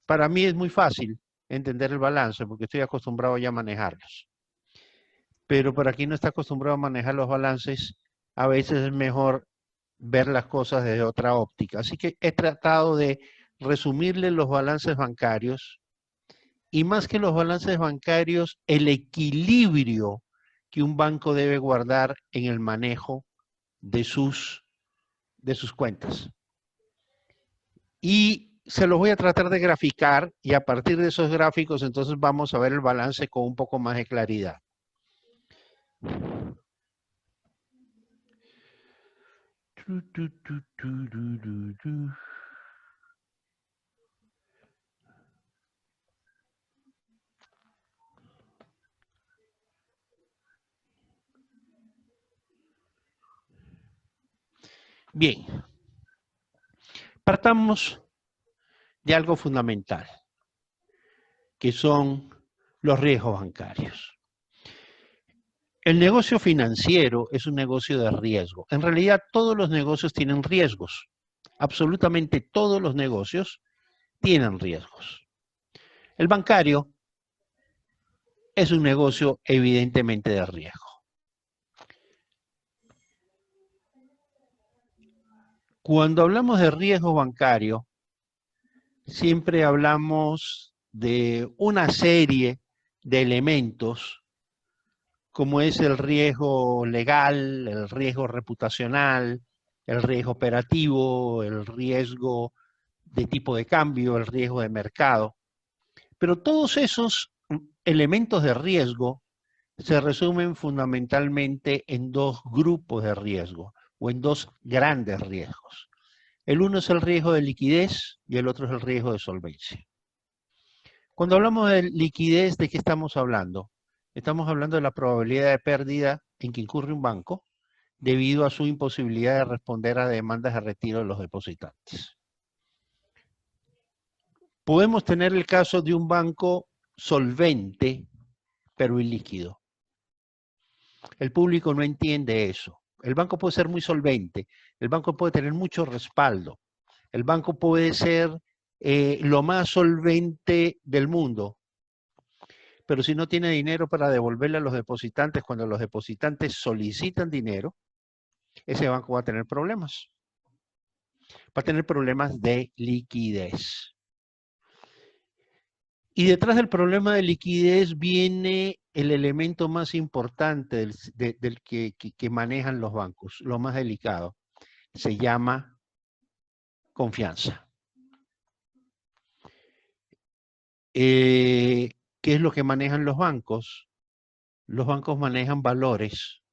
Para mí es muy fácil entender el balance porque estoy acostumbrado ya a manejarlos. Pero para quien no está acostumbrado a manejar los balances, a veces es mejor ver las cosas desde otra óptica. Así que he tratado de resumirle los balances bancarios y más que los balances bancarios, el equilibrio que un banco debe guardar en el manejo de sus cuentas. Y se los voy a tratar de graficar y a partir de esos gráficos entonces vamos a ver el balance con un poco más de claridad. Bien, partamos de algo fundamental, que son los riesgos bancarios. El negocio financiero es un negocio de riesgo. En realidad todos los negocios tienen riesgos. Absolutamente todos los negocios tienen riesgos. El bancario es un negocio evidentemente de riesgo. Cuando hablamos de riesgo bancario, siempre hablamos de una serie de elementos como es el riesgo legal, el riesgo reputacional, el riesgo operativo, el riesgo de tipo de cambio, el riesgo de mercado. Pero todos esos elementos de riesgo se resumen fundamentalmente en dos grupos de riesgo o en dos grandes riesgos. El uno es el riesgo de liquidez y el otro es el riesgo de solvencia. Cuando hablamos de liquidez, ¿de qué estamos hablando? Estamos hablando de la probabilidad de pérdida en que incurre un banco debido a su imposibilidad de responder a demandas de retiro de los depositantes. Podemos tener el caso de un banco solvente, pero ilíquido. El público no entiende eso. El banco puede ser muy solvente, el banco puede tener mucho respaldo, el banco puede ser lo más solvente del mundo, pero si no tiene dinero para devolverle a los depositantes cuando los depositantes solicitan dinero, ese banco va a tener problemas. Va a tener problemas de liquidez. Y detrás del problema de liquidez viene el elemento más importante del que manejan los bancos, lo más delicado. Se llama confianza. ¿Qué es lo que manejan los bancos? Los bancos manejan valores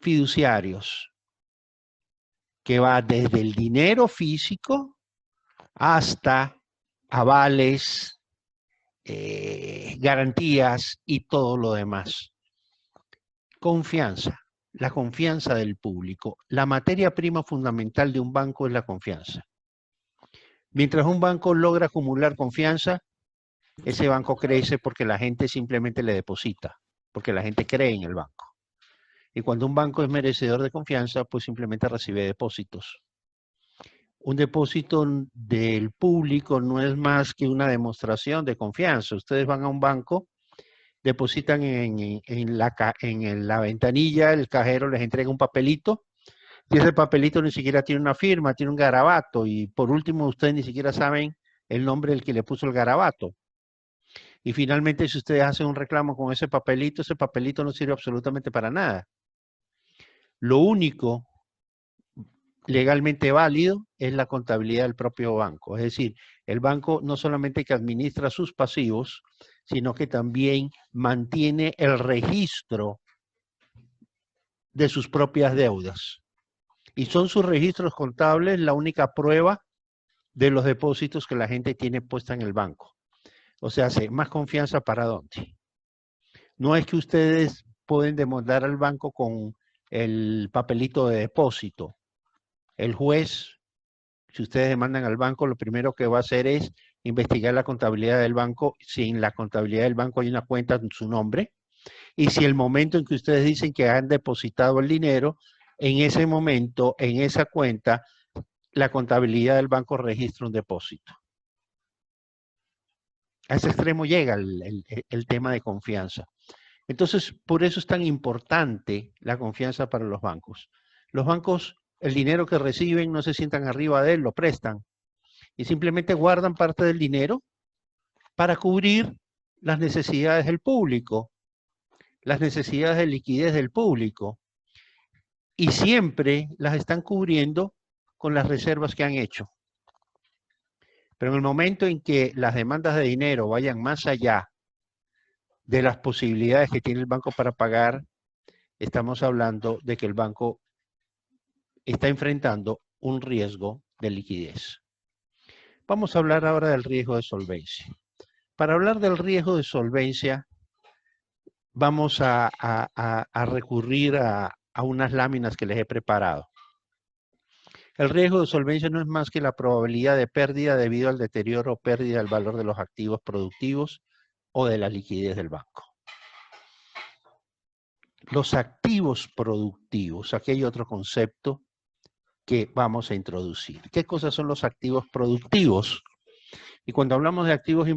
fiduciarios que va desde el dinero físico hasta avales, garantías y todo lo demás. Confianza, la confianza del público. La materia prima fundamental de un banco es la confianza. Mientras un banco logra acumular confianza, ese banco crece porque la gente simplemente le deposita, porque la gente cree en el banco. Y cuando un banco es merecedor de confianza, pues simplemente recibe depósitos. Un depósito del público no es más que una demostración de confianza. Ustedes van a un banco, depositan en la ventanilla, el cajero les entrega un papelito, y ese papelito ni siquiera tiene una firma, tiene un garabato, y por último ustedes ni siquiera saben el nombre del que le puso el garabato. Y finalmente si ustedes hacen un reclamo con ese papelito no sirve absolutamente para nada. Lo único legalmente válido es la contabilidad del propio banco. Es decir, el banco no solamente que administra sus pasivos, sino que también mantiene el registro de sus propias deudas. Y son sus registros contables la única prueba de los depósitos que la gente tiene puesta en el banco. O sea, más confianza para dónde. No es que ustedes pueden demandar al banco con el papelito de depósito. El juez, si ustedes demandan al banco, lo primero que va a hacer es investigar la contabilidad del banco, si en la contabilidad del banco hay una cuenta en su nombre, y si el momento en que ustedes dicen que han depositado el dinero, en ese momento, en esa cuenta, la contabilidad del banco registra un depósito. A ese extremo llega el tema de confianza. Entonces, por eso es tan importante la confianza para los bancos. Los bancos, el dinero que reciben no se sientan arriba de él, lo prestan y simplemente guardan parte del dinero para cubrir las necesidades del público, las necesidades de liquidez del público, y siempre las están cubriendo con las reservas que han hecho. Pero en el momento en que las demandas de dinero vayan más allá de las posibilidades que tiene el banco para pagar, estamos hablando de que el banco está enfrentando un riesgo de liquidez. Vamos a hablar ahora del riesgo de solvencia. Para hablar del riesgo de solvencia, vamos a recurrir a unas láminas que les he preparado. El riesgo de solvencia no es más que la probabilidad de pérdida debido al deterioro o pérdida del valor de los activos productivos o de la liquidez del banco. Los activos productivos, aquí hay otro concepto que vamos a introducir. ¿Qué cosas son los activos productivos? Y cuando hablamos de activos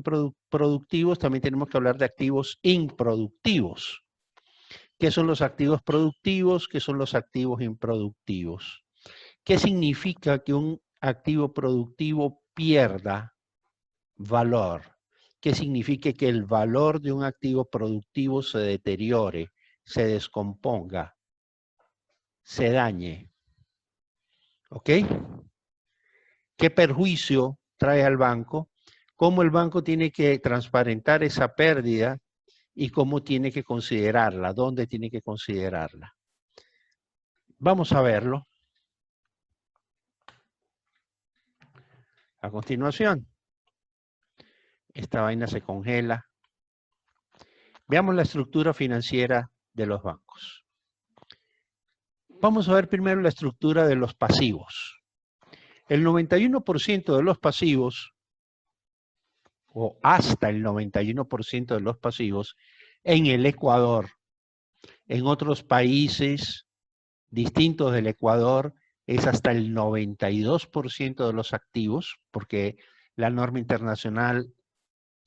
productivos, también tenemos que hablar de activos improductivos. ¿Qué son los activos productivos? ¿Qué son los activos improductivos? ¿Qué significa que un activo productivo pierda valor? ¿Qué significa que el valor de un activo productivo se deteriore, se descomponga, se dañe? ¿Ok? ¿Qué perjuicio trae al banco? ¿Cómo el banco tiene que transparentar esa pérdida y cómo tiene que considerarla? ¿Dónde tiene que considerarla? Vamos a verlo a continuación. Esta vaina se congela. Veamos la estructura financiera de los bancos. Vamos a ver primero la estructura de los pasivos. El 91% de los pasivos, o hasta el 91% de los pasivos, en el Ecuador, en otros países distintos del Ecuador, es hasta el 92% de los activos, porque la norma internacional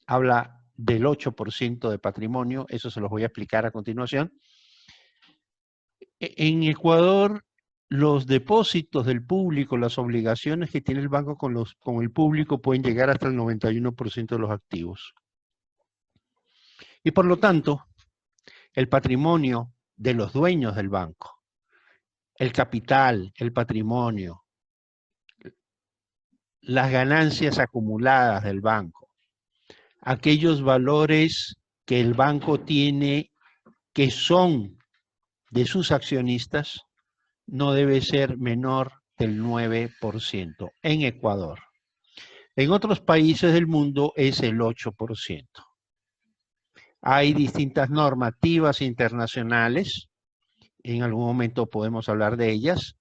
habla del 8% de patrimonio, eso se los voy a explicar a continuación. En Ecuador, los depósitos del público, las obligaciones que tiene el banco con el público pueden llegar hasta el 91% de los activos. Y por lo tanto, el patrimonio de los dueños del banco, el capital, el patrimonio, las ganancias acumuladas del banco, aquellos valores que el banco tiene que son de sus accionistas, no debe ser menor del 9% en Ecuador. En otros países del mundo es el 8%. Hay distintas normativas internacionales, en algún momento podemos hablar de ellas,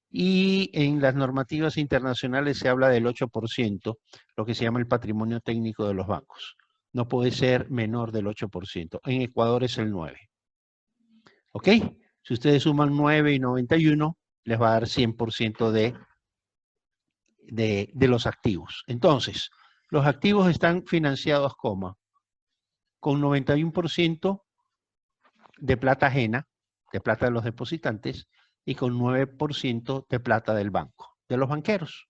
y en las normativas internacionales se habla del 8%, lo que se llama el patrimonio técnico de los bancos. No puede ser menor del 8%. En Ecuador es el 9%. ¿Ok? Si ustedes suman 9 y 91, les va a dar 100% de los activos. Entonces, los activos están financiados ¿cómo? Con 91% de plata ajena, de plata de los depositantes, y con 9% de plata del banco, de los banqueros.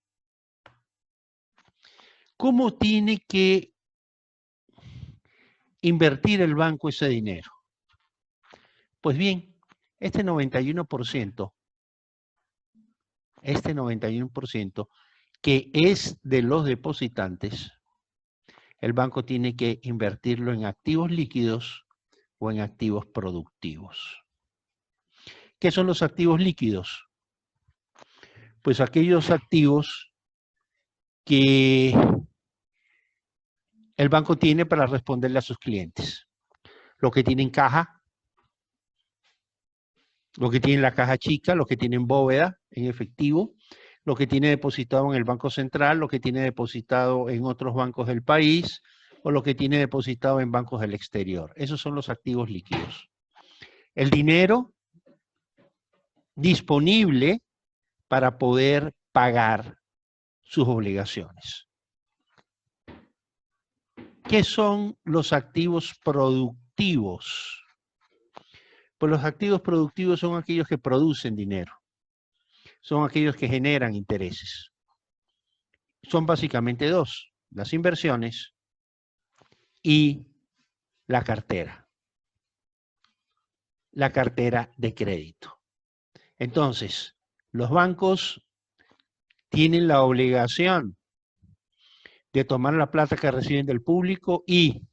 ¿Cómo tiene que invertir el banco ese dinero? Pues bien, este 91%, que es de los depositantes, el banco tiene que invertirlo en activos líquidos o en activos productivos. ¿Qué son los activos líquidos? Pues aquellos activos que el banco tiene para responderle a sus clientes. Lo que tiene en caja, lo que tiene en la caja chica, lo que tiene en bóveda, en efectivo, lo que tiene depositado en el Banco Central, lo que tiene depositado en otros bancos del país o lo que tiene depositado en bancos del exterior. Esos son los activos líquidos. El dinero disponible para poder pagar sus obligaciones. ¿Qué son los activos productivos? Pues los activos productivos son aquellos que producen dinero. Son aquellos que generan intereses. Son básicamente dos: las inversiones y la cartera de crédito. Entonces, los bancos tienen la obligación de tomar la plata que reciben del público y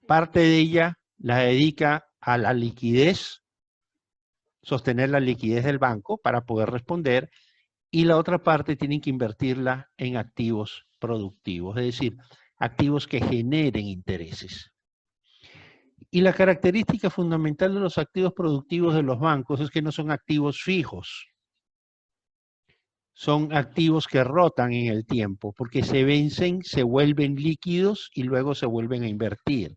parte de ella la dedica a la liquidez, sostener la liquidez del banco para poder responder, y la otra parte tienen que invertirla en activos productivos, es decir, activos que generen intereses. Y la característica fundamental de los activos productivos de los bancos es que no son activos fijos. Son activos que rotan en el tiempo, porque se vencen, se vuelven líquidos y luego se vuelven a invertir.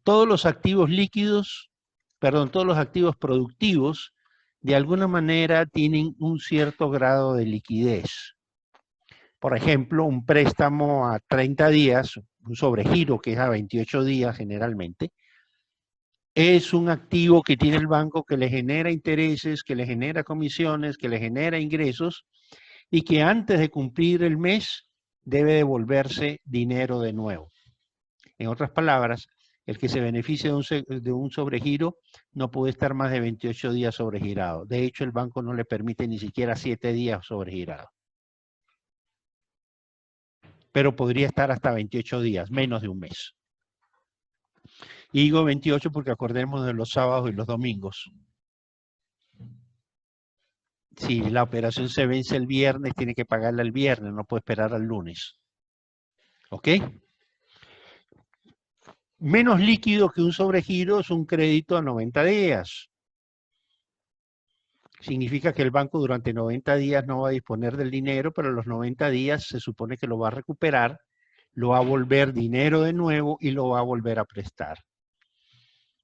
Todos los activos líquidos, todos los activos productivos, de alguna manera tienen un cierto grado de liquidez. Por ejemplo, un préstamo a 30 días, un sobregiro que es a 28 días generalmente, es un activo que tiene el banco que le genera intereses, que le genera comisiones, que le genera ingresos y que antes de cumplir el mes debe devolverse dinero de nuevo. En otras palabras, el que se beneficia de un sobregiro no puede estar más de 28 días sobregirado. De hecho, el banco no le permite ni siquiera 7 días sobregirado. Pero podría estar hasta 28 días, menos de un mes. Y digo 28 porque acordemos de los sábados y los domingos. Si la operación se vence el viernes, tiene que pagarla el viernes, no puede esperar al lunes. ¿Ok? Menos líquido que un sobregiro es un crédito a 90 días. Significa que el banco durante 90 días no va a disponer del dinero, pero a los 90 días se supone que lo va a recuperar, lo va a volver dinero de nuevo y lo va a volver a prestar.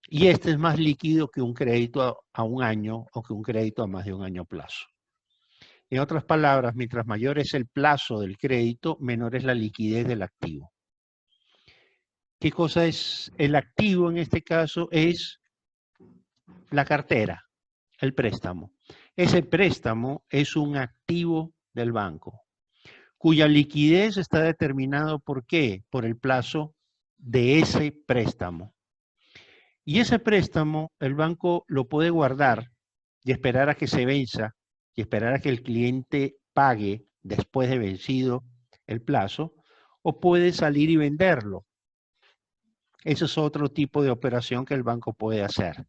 Y este es más líquido que un crédito a un año o que un crédito a más de un año plazo. En otras palabras, mientras mayor es el plazo del crédito, menor es la liquidez del activo. ¿Qué cosa es el activo en este caso? Es la cartera, el préstamo. Ese préstamo es un activo del banco, cuya liquidez está determinado ¿por qué? Por el plazo de ese préstamo. Y ese préstamo el banco lo puede guardar y esperar a que se venza y esperar a que el cliente pague después de vencido el plazo, o puede salir y venderlo. Ese es otro tipo de operación que el banco puede hacer.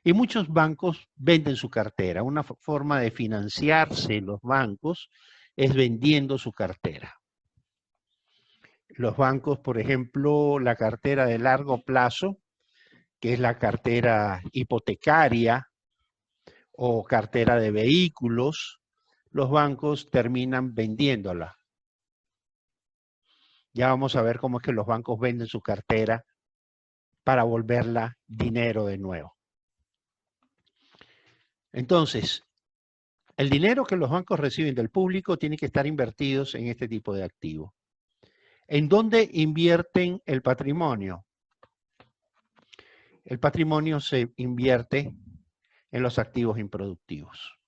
Y muchos bancos venden su cartera. Una forma de financiarse los bancos es vendiendo su cartera. Los bancos, por ejemplo, la cartera de largo plazo, que es la cartera hipotecaria o cartera de vehículos, los bancos terminan vendiéndola. Ya vamos a ver cómo es que los bancos venden su cartera para volverla dinero de nuevo. Entonces, el dinero que los bancos reciben del público tiene que estar invertidos en este tipo de activo. ¿En dónde invierten el patrimonio? El patrimonio se invierte en los activos improductivos.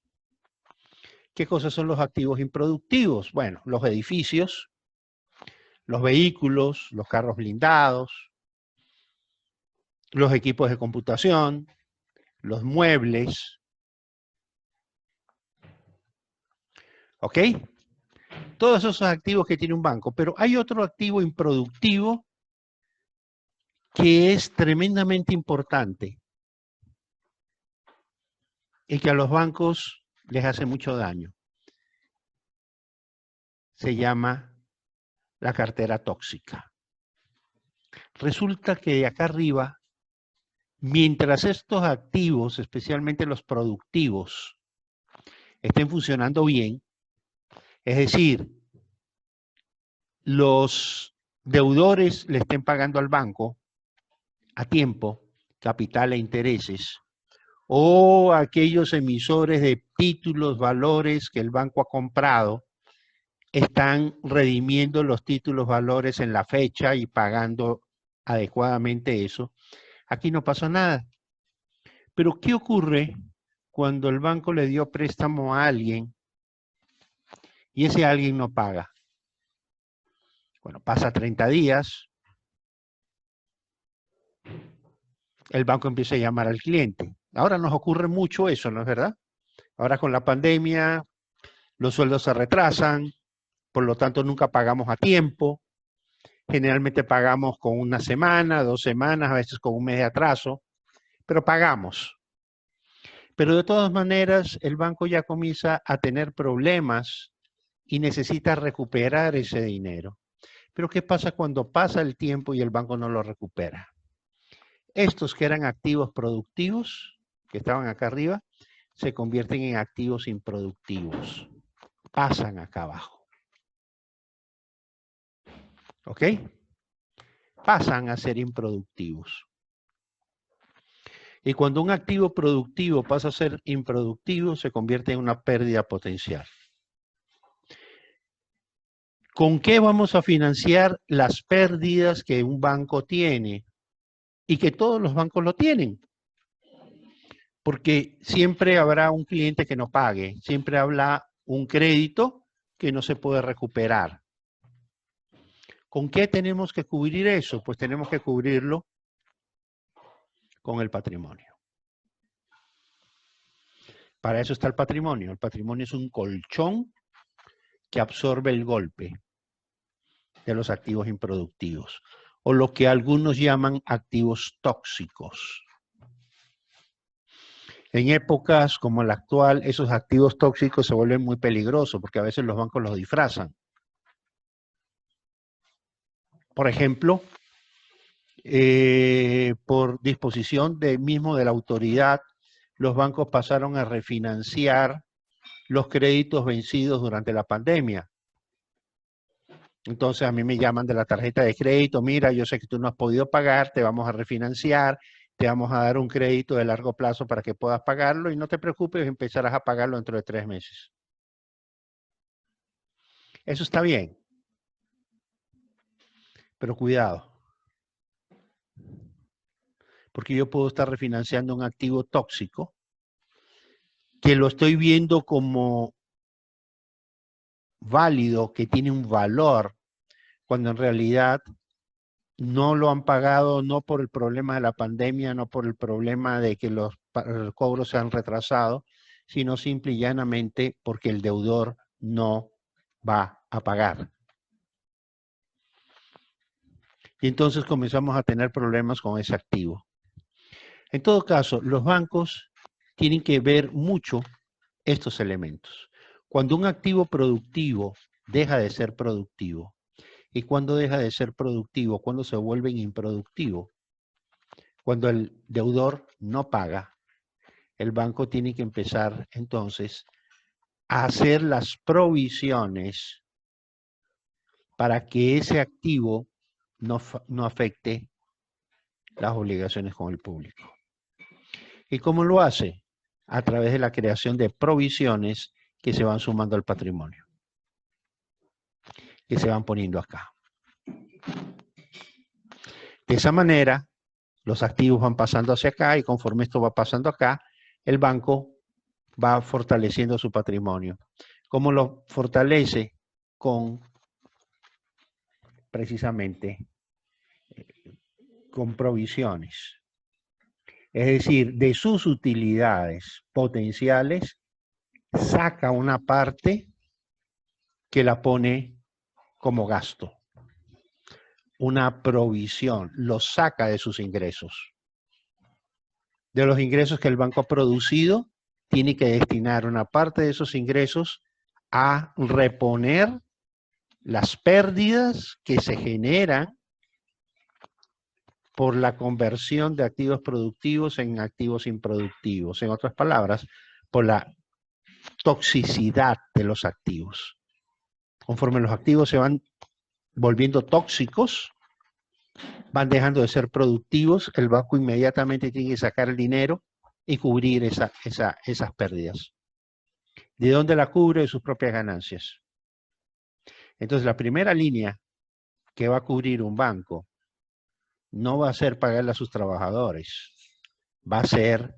¿Qué cosas son los activos improductivos? Bueno, los edificios, los vehículos, los carros blindados, los equipos de computación, los muebles. ¿Ok? Todos esos activos que tiene un banco. Pero hay otro activo improductivo que es tremendamente importante y que a los bancos les hace mucho daño. Se llama la cartera tóxica. Resulta que de acá arriba, mientras estos activos, especialmente los productivos, estén funcionando bien, es decir, los deudores le estén pagando al banco a tiempo, capital e intereses, o aquellos emisores de títulos, valores que el banco ha comprado, están redimiendo los títulos valores en la fecha y pagando adecuadamente eso. Aquí no pasó nada. Pero ¿qué ocurre cuando el banco le dio préstamo a alguien y ese alguien no paga? Bueno, pasa 30 días, el banco empieza a llamar al cliente. Ahora nos ocurre mucho eso, ¿no es verdad? Ahora con la pandemia, los sueldos se retrasan, por lo tanto nunca pagamos a tiempo. Generalmente pagamos con una semana, 2 semanas, a veces con un mes de atraso, pero pagamos. Pero de todas maneras, el banco ya comienza a tener problemas y necesita recuperar ese dinero. Pero ¿qué pasa cuando pasa el tiempo y el banco no lo recupera? Estos que eran activos productivos, que estaban acá arriba, se convierten en activos improductivos. Pasan acá abajo. ¿Ok? Pasan a ser improductivos. Y cuando un activo productivo pasa a ser improductivo, se convierte en una pérdida potencial. ¿Con qué vamos a financiar las pérdidas que un banco tiene? Y que todos los bancos lo tienen. Porque siempre habrá un cliente que no pague, siempre habrá un crédito que no se puede recuperar. ¿Con qué tenemos que cubrir eso? Pues tenemos que cubrirlo con el patrimonio. Para eso está el patrimonio. El patrimonio es un colchón que absorbe el golpe de los activos improductivos, o lo que algunos llaman activos tóxicos. En épocas como la actual, esos activos tóxicos se vuelven muy peligrosos porque a veces los bancos los disfrazan. Por ejemplo, por disposición mismo de la autoridad, los bancos pasaron a refinanciar los créditos vencidos durante la pandemia. Entonces a mí me llaman de la tarjeta de crédito, mira, yo sé que tú no has podido pagar, te vamos a refinanciar, te vamos a dar un crédito de largo plazo para que puedas pagarlo y no te preocupes, empezarás a pagarlo dentro de 3 meses. Eso está bien, pero cuidado, porque yo puedo estar refinanciando un activo tóxico que lo estoy viendo como válido, que tiene un valor, cuando en realidad no lo han pagado no por el problema de la pandemia, no por el problema de que los cobros se han retrasado, sino simple y llanamente porque el deudor no va a pagar. Y entonces comenzamos a tener problemas con ese activo. En todo caso, los bancos tienen que ver mucho estos elementos. Cuando un activo productivo deja de ser productivo, y cuando deja de ser productivo, cuando se vuelve improductivo, cuando el deudor no paga, el banco tiene que empezar entonces a hacer las provisiones para que ese activo no afecte las obligaciones con el público. ¿Y cómo lo hace? A través de la creación de provisiones que se van sumando al patrimonio, que se van poniendo acá. De esa manera, los activos van pasando hacia acá y conforme esto va pasando acá, el banco va fortaleciendo su patrimonio. ¿Cómo lo fortalece? Precisamente con provisiones. Es decir, de sus utilidades potenciales, saca una parte que la pone como gasto. Una provisión, lo saca de sus ingresos. De los ingresos que el banco ha producido, tiene que destinar una parte de esos ingresos a reponer las pérdidas que se generan por la conversión de activos productivos en activos improductivos. En otras palabras, por la toxicidad de los activos. Conforme los activos se van volviendo tóxicos, van dejando de ser productivos, el banco inmediatamente tiene que sacar el dinero y cubrir esas pérdidas. ¿De dónde la cubre? De sus propias ganancias. Entonces, la primera línea que va a cubrir un banco no va a ser pagarle a sus trabajadores, va a ser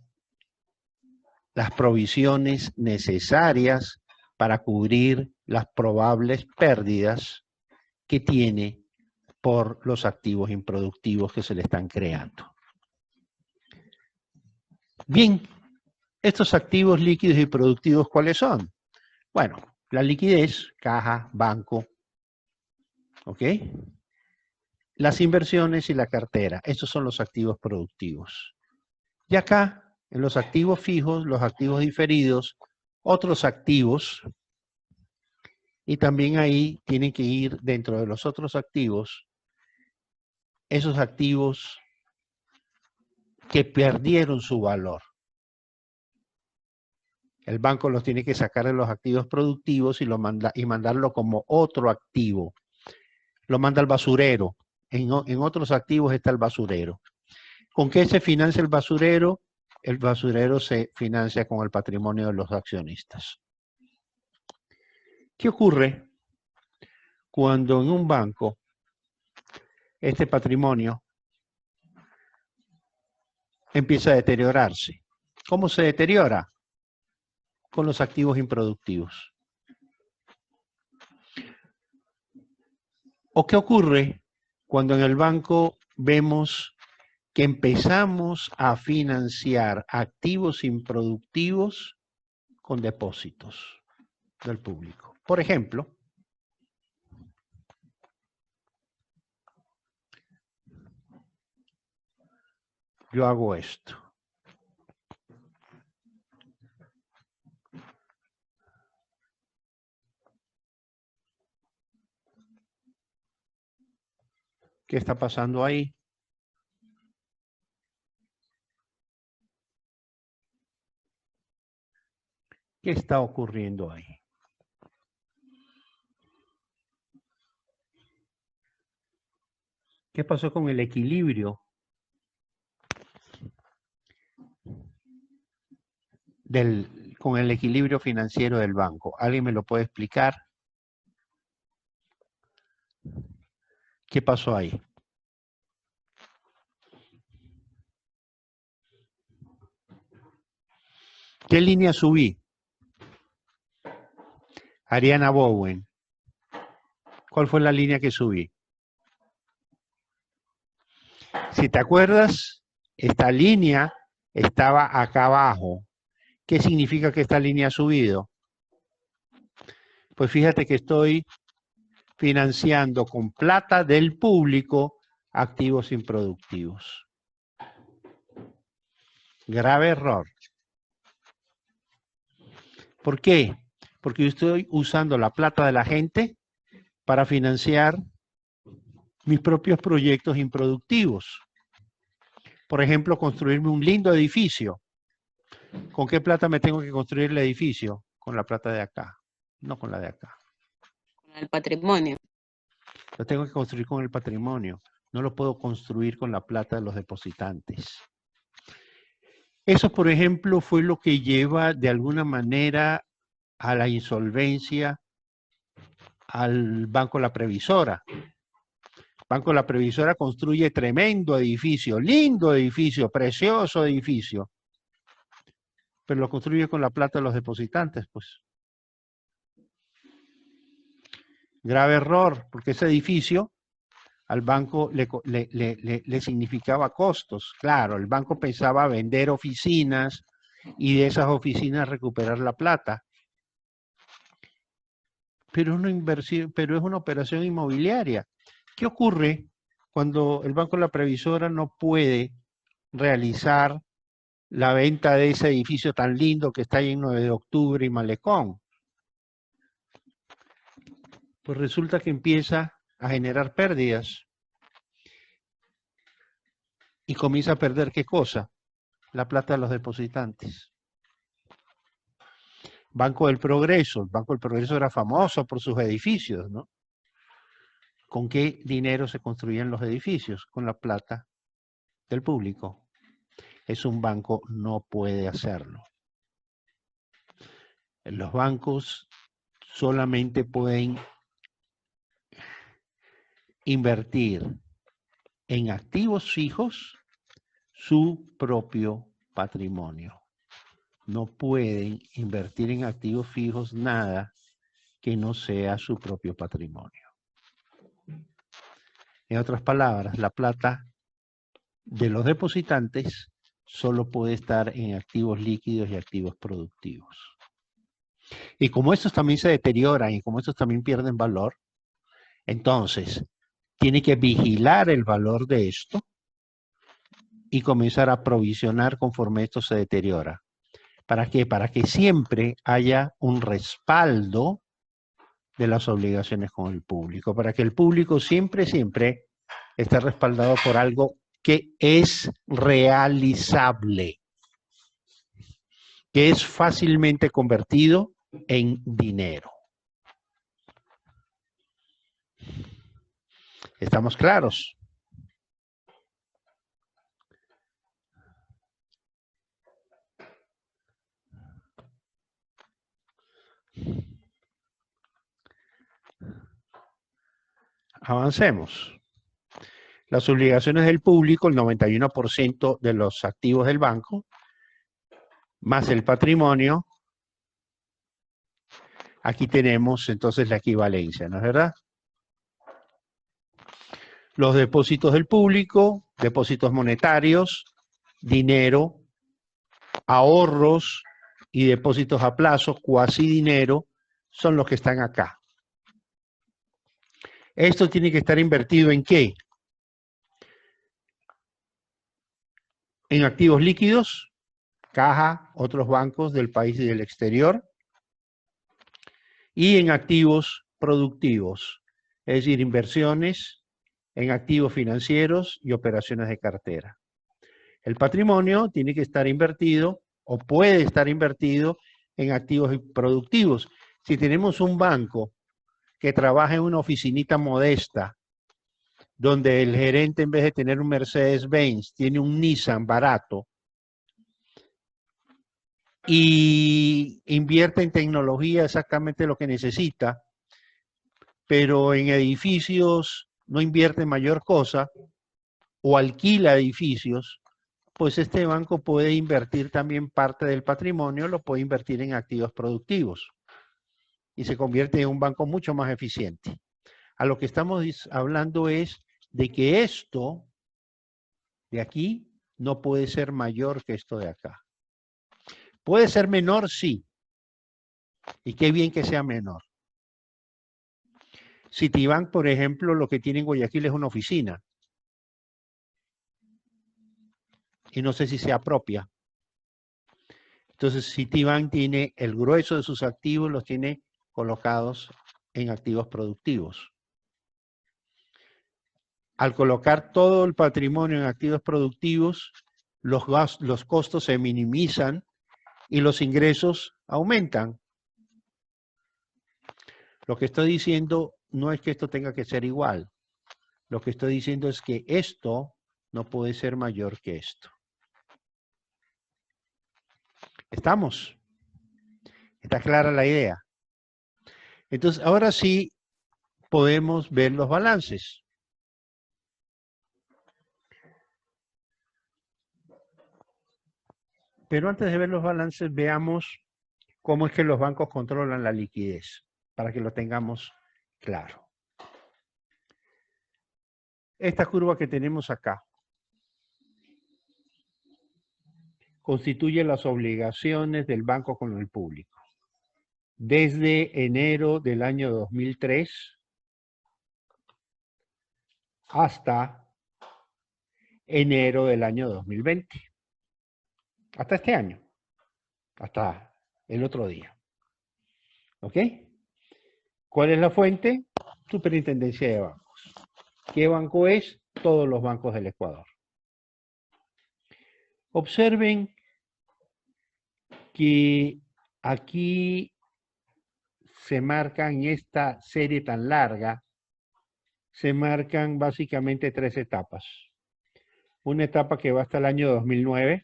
las provisiones necesarias para cubrir las probables pérdidas que tiene por los activos improductivos que se le están creando. Bien, estos activos líquidos y productivos, ¿cuáles son? Bueno, la liquidez, caja, banco, ¿ok? Las inversiones y la cartera, estos son los activos productivos. Y acá, en los activos fijos, los activos diferidos, otros activos, y también ahí tienen que ir dentro de los otros activos, esos activos que perdieron su valor. El banco los tiene que sacar de los activos productivos y mandarlo como otro activo. Lo manda al basurero. En otros activos está el basurero. ¿Con qué se financia el basurero? El basurero se financia con el patrimonio de los accionistas. ¿Qué ocurre cuando en un banco este patrimonio empieza a deteriorarse? ¿Cómo se deteriora? Con los activos improductivos. ¿O qué ocurre cuando en el banco vemos que empezamos a financiar activos improductivos con depósitos del público? Por ejemplo, yo hago esto. ¿Qué está pasando ahí? ¿Qué está ocurriendo ahí? ¿Qué pasó con el equilibrio con el equilibrio financiero del banco? ¿Alguien me lo puede explicar? ¿Qué pasó ahí? ¿Qué línea subí? Ariana Bowen. ¿Cuál fue la línea que subí? Si te acuerdas, esta línea estaba acá abajo. ¿Qué significa que esta línea ha subido? Pues fíjate que estoy financiando con plata del público activos improductivos. Grave error. ¿Por qué? Porque yo estoy usando la plata de la gente para financiar mis propios proyectos improductivos. Por ejemplo, construirme un lindo edificio. ¿Con qué plata me tengo que construir el edificio? Con la plata de acá, no con la de acá. Con el patrimonio. Lo tengo que construir con el patrimonio. No lo puedo construir con la plata de los depositantes. Eso, por ejemplo, fue lo que lleva de alguna manera a la insolvencia al Banco La Previsora. Banco La Previsora construye tremendo edificio, lindo edificio, precioso edificio, pero lo construye con la plata de los depositantes, pues. Grave error, porque ese edificio al banco le significaba costos. Claro, el banco pensaba vender oficinas y de esas oficinas recuperar la plata. Pero es una inversión, pero es una operación inmobiliaria. ¿Qué ocurre cuando el Banco de la Previsora no puede realizar la venta de ese edificio tan lindo que está ahí en 9 de octubre y Malecón? Pues resulta que empieza a generar pérdidas. Y comienza a perder, ¿qué cosa? La plata de los depositantes. Banco del Progreso. El Banco del Progreso era famoso por sus edificios, ¿no? ¿Con qué dinero se construían los edificios? Con la plata del público. Es un banco, no puede hacerlo. Los bancos solamente pueden invertir en activos fijos su propio patrimonio. No pueden invertir en activos fijos nada que no sea su propio patrimonio. En otras palabras, la plata de los depositantes solo puede estar en activos líquidos y activos productivos. Y como estos también se deterioran y como estos también pierden valor, entonces tiene que vigilar el valor de esto y comenzar a provisionar conforme esto se deteriora. ¿Para qué? Para que siempre haya un respaldo de las obligaciones con el público, para que el público siempre esté respaldado por algo que es realizable, que es fácilmente convertido en dinero. ¿Estamos claros? Avancemos. Las obligaciones del público, el 91% de los activos del banco, más el patrimonio. Aquí tenemos entonces la equivalencia, ¿no es verdad? Los depósitos del público, depósitos monetarios, dinero, ahorros y depósitos a plazo, cuasi dinero, son los que están acá. Esto tiene que estar invertido ¿en qué? En activos líquidos, caja, otros bancos del país y del exterior, y en activos productivos, es decir, inversiones en activos financieros y operaciones de cartera. El patrimonio tiene que estar invertido o puede estar invertido en activos productivos. Si tenemos un banco que trabaja en una oficinita modesta, donde el gerente en vez de tener un Mercedes-Benz tiene un Nissan barato y invierte en tecnología exactamente lo que necesita, pero en edificios no invierte mayor cosa o alquila edificios, pues este banco puede invertir también parte del patrimonio, lo puede invertir en activos productivos y se convierte en un banco mucho más eficiente. A lo que estamos hablando es de que esto de aquí no puede ser mayor que esto de acá. ¿Puede ser menor? Sí. Y qué bien que sea menor. Citibank, por ejemplo, lo que tiene en Guayaquil es una oficina. Y no sé si sea propia. Entonces, Citibank tiene el grueso de sus activos, los tiene colocados en activos productivos. Al colocar todo el patrimonio en activos productivos, los costos se minimizan y los ingresos aumentan. Lo que estoy diciendo no es que esto tenga que ser igual. Lo que estoy diciendo es que esto no puede ser mayor que esto. ¿Estamos? ¿Está clara la idea? Entonces, ahora sí podemos ver los balances. Pero antes de ver los balances, veamos cómo es que los bancos controlan la liquidez, para que lo tengamos claro. Esta curva que tenemos acá constituye las obligaciones del banco con el público. Desde enero del año 2003 hasta enero del año 2020. Hasta este año. Hasta el otro día. ¿Ok? ¿Cuál es la fuente? Superintendencia de Bancos. ¿Qué banco es? Todos los bancos del Ecuador. Observen que aquí se marcan en esta serie tan larga, se marcan básicamente 3 etapas. Una etapa que va hasta el año 2009,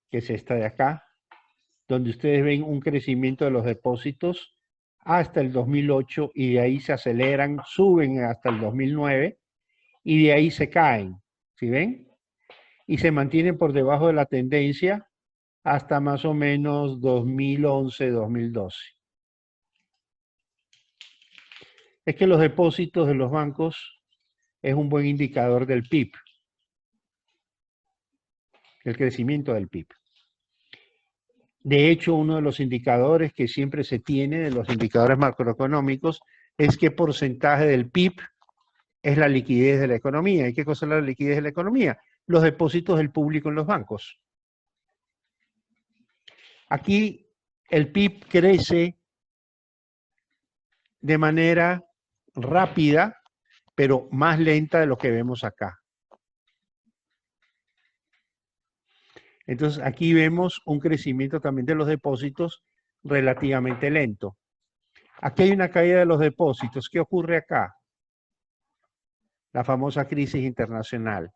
que es esta de acá, donde ustedes ven un crecimiento de los depósitos hasta el 2008 y de ahí se aceleran, suben hasta el 2009 y de ahí se caen, ¿sí ven? Y se mantienen por debajo de la tendencia hasta más o menos 2011, 2012. Es que los depósitos de los bancos es un buen indicador del PIB, el crecimiento del PIB. De hecho, uno de los indicadores que siempre se tiene de los indicadores macroeconómicos es qué porcentaje del PIB es la liquidez de la economía. ¿Y qué cosa es la liquidez de la economía? Los depósitos del público en los bancos. Aquí el PIB crece de manera rápida, pero más lenta de lo que vemos acá. Entonces aquí vemos un crecimiento también de los depósitos relativamente lento. Aquí hay una caída de los depósitos. ¿Qué ocurre acá? La famosa crisis internacional,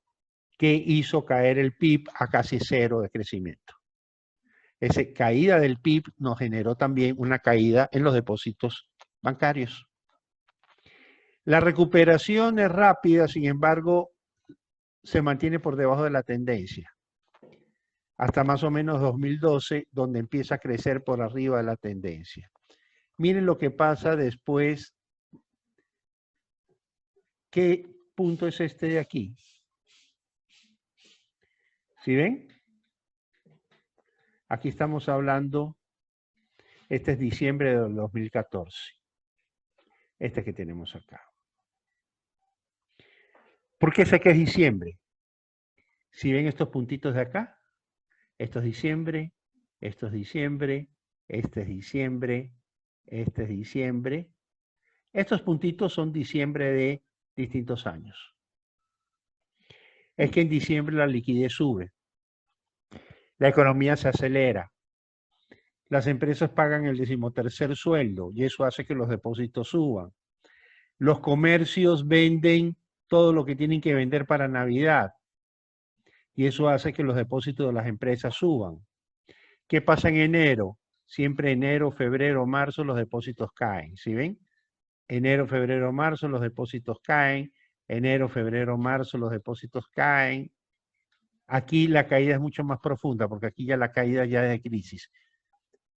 que hizo caer el PIB a casi cero de crecimiento. Esa caída del PIB nos generó también una caída en los depósitos bancarios. La recuperación es rápida, sin embargo, se mantiene por debajo de la tendencia. Hasta más o menos 2012, donde empieza a crecer por arriba de la tendencia. Miren lo que pasa después. ¿Qué punto es este de aquí? ¿Sí ven? Aquí estamos hablando, este es diciembre del 2014. Este que tenemos acá. ¿Por qué sé que es diciembre? Si ven estos puntitos de acá, esto es diciembre, esto es diciembre, este es diciembre, este es diciembre. Estos puntitos son diciembre de distintos años. Es que en diciembre la liquidez sube. La economía se acelera. Las empresas pagan el 13º sueldo y eso hace que los depósitos suban. Los comercios venden todo lo que tienen que vender para Navidad y eso hace que los depósitos de las empresas suban. ¿Qué pasa en enero? Siempre enero, febrero, marzo los depósitos caen, ¿sí ven? Enero, febrero, marzo los depósitos caen. Enero, febrero, marzo los depósitos caen. Aquí la caída es mucho más profunda porque aquí ya la caída ya es de crisis.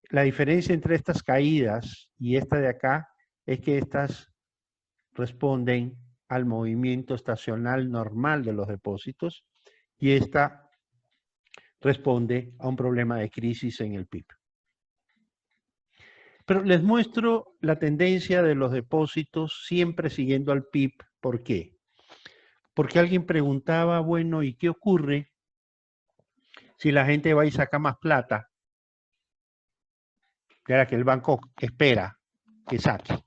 La diferencia entre estas caídas y esta de acá es que estas responden al movimiento estacional normal de los depósitos y esta responde a un problema de crisis en el PIB. Pero les muestro la tendencia de los depósitos siempre siguiendo al PIB. ¿Por qué? Porque alguien preguntaba, bueno, ¿y qué ocurre si la gente va y saca más plata de la que el banco espera que saque?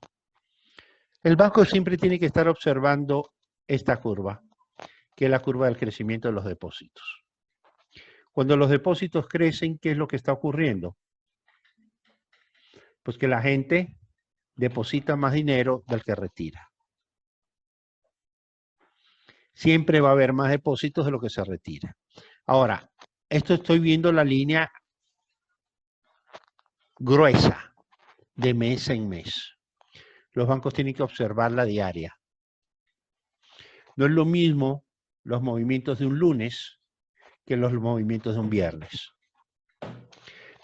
El banco siempre tiene que estar observando esta curva, que es la curva del crecimiento de los depósitos. Cuando los depósitos crecen, ¿qué es lo que está ocurriendo? Pues que la gente deposita más dinero del que retira. Siempre va a haber más depósitos de lo que se retira. Ahora, esto estoy viendo la línea gruesa de mes en mes. Los bancos tienen que observarla diaria. No es lo mismo los movimientos de un lunes que los movimientos de un viernes.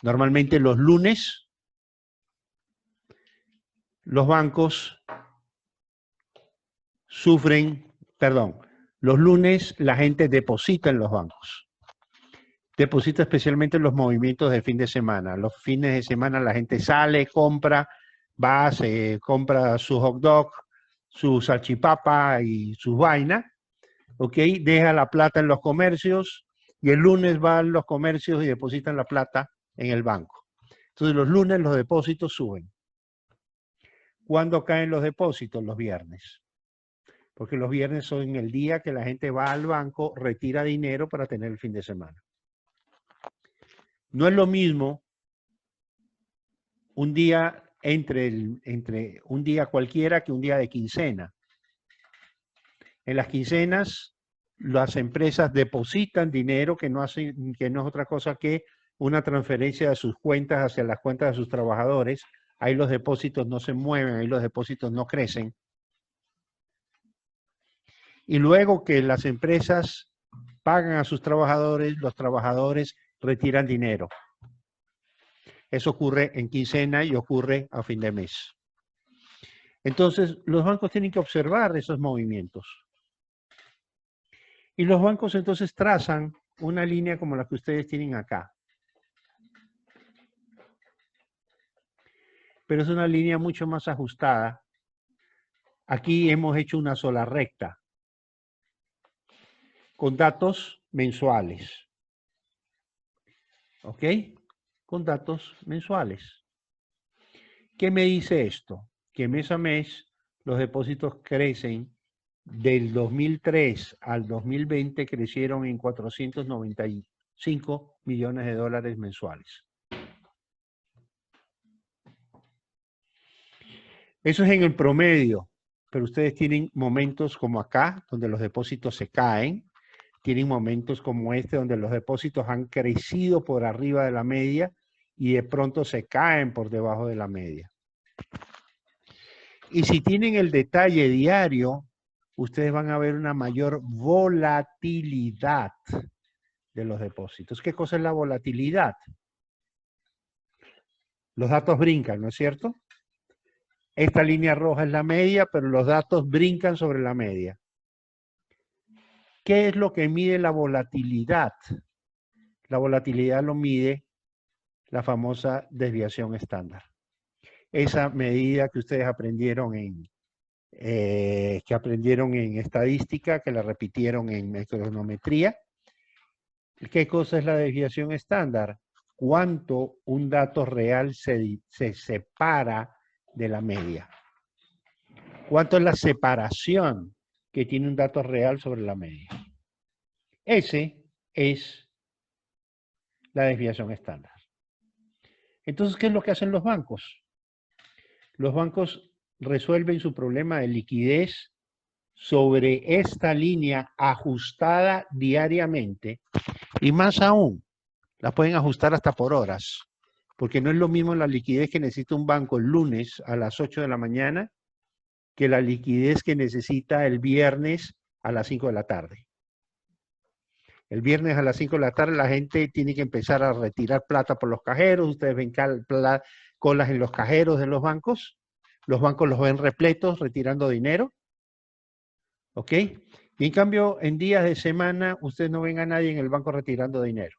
Normalmente los lunes los bancos los lunes la gente deposita en los bancos. Deposita especialmente en los movimientos de fin de semana. Los fines de semana la gente sale, compra, va, se compra su hot dog, su salchipapa y sus vainas, ¿ok? Deja la plata en los comercios y el lunes van los comercios y depositan la plata en el banco. Entonces los lunes los depósitos suben. ¿Cuándo caen los depósitos? Los viernes. Porque los viernes son el día que la gente va al banco, retira dinero para tener el fin de semana. No es lo mismo un día entre un día cualquiera que un día de quincena. En las quincenas, las empresas depositan dinero que no es otra cosa que una transferencia de sus cuentas hacia las cuentas de sus trabajadores ahí los depósitos no se mueven, ahí los depósitos no crecen. Y luego que las empresas pagan a sus trabajadores, los trabajadores retiran dinero. Eso ocurre en quincena y ocurre a fin de mes. Entonces, los bancos tienen que observar esos movimientos. Y los bancos entonces trazan una línea como la que ustedes tienen acá. Pero es una línea mucho más ajustada. Aquí hemos hecho una sola recta, con datos mensuales. ¿Ok? Con datos mensuales. ¿Qué me dice esto? Que mes a mes los depósitos crecen. Del 2003 al 2020 crecieron en 495 millones de dólares mensuales. Eso es en el promedio, pero ustedes tienen momentos como acá, donde los depósitos se caen, tienen momentos como este, donde los depósitos han crecido por arriba de la media y de pronto se caen por debajo de la media. Y si tienen el detalle diario, ustedes van a ver una mayor volatilidad de los depósitos. ¿Qué cosa es la volatilidad? Los datos brincan, ¿no es cierto? Esta línea roja es la media, pero los datos brincan sobre la media. ¿Qué es lo que mide la volatilidad? La volatilidad lo mide la famosa desviación estándar. Esa medida que ustedes aprendieron en estadística, que la repitieron en microeconometría. ¿Qué cosa es la desviación estándar? Cuánto un dato real se separa de la media. ¿Cuánto es la separación que tiene un dato real sobre la media? Ese es la desviación estándar. Entonces, ¿qué es lo que hacen los bancos? Los bancos resuelven su problema de liquidez sobre esta línea ajustada diariamente y más aún, la pueden ajustar hasta por horas, porque no es lo mismo la liquidez que necesita un banco el lunes a las 8 de la mañana que la liquidez que necesita el viernes a las 5 de la tarde. El viernes a las 5 de la tarde la gente tiene que empezar a retirar plata por los cajeros. Ustedes ven colas en los cajeros de los bancos los ven repletos retirando dinero. ¿Ok? Y en cambio, en días de semana, ustedes no ven a nadie en el banco retirando dinero.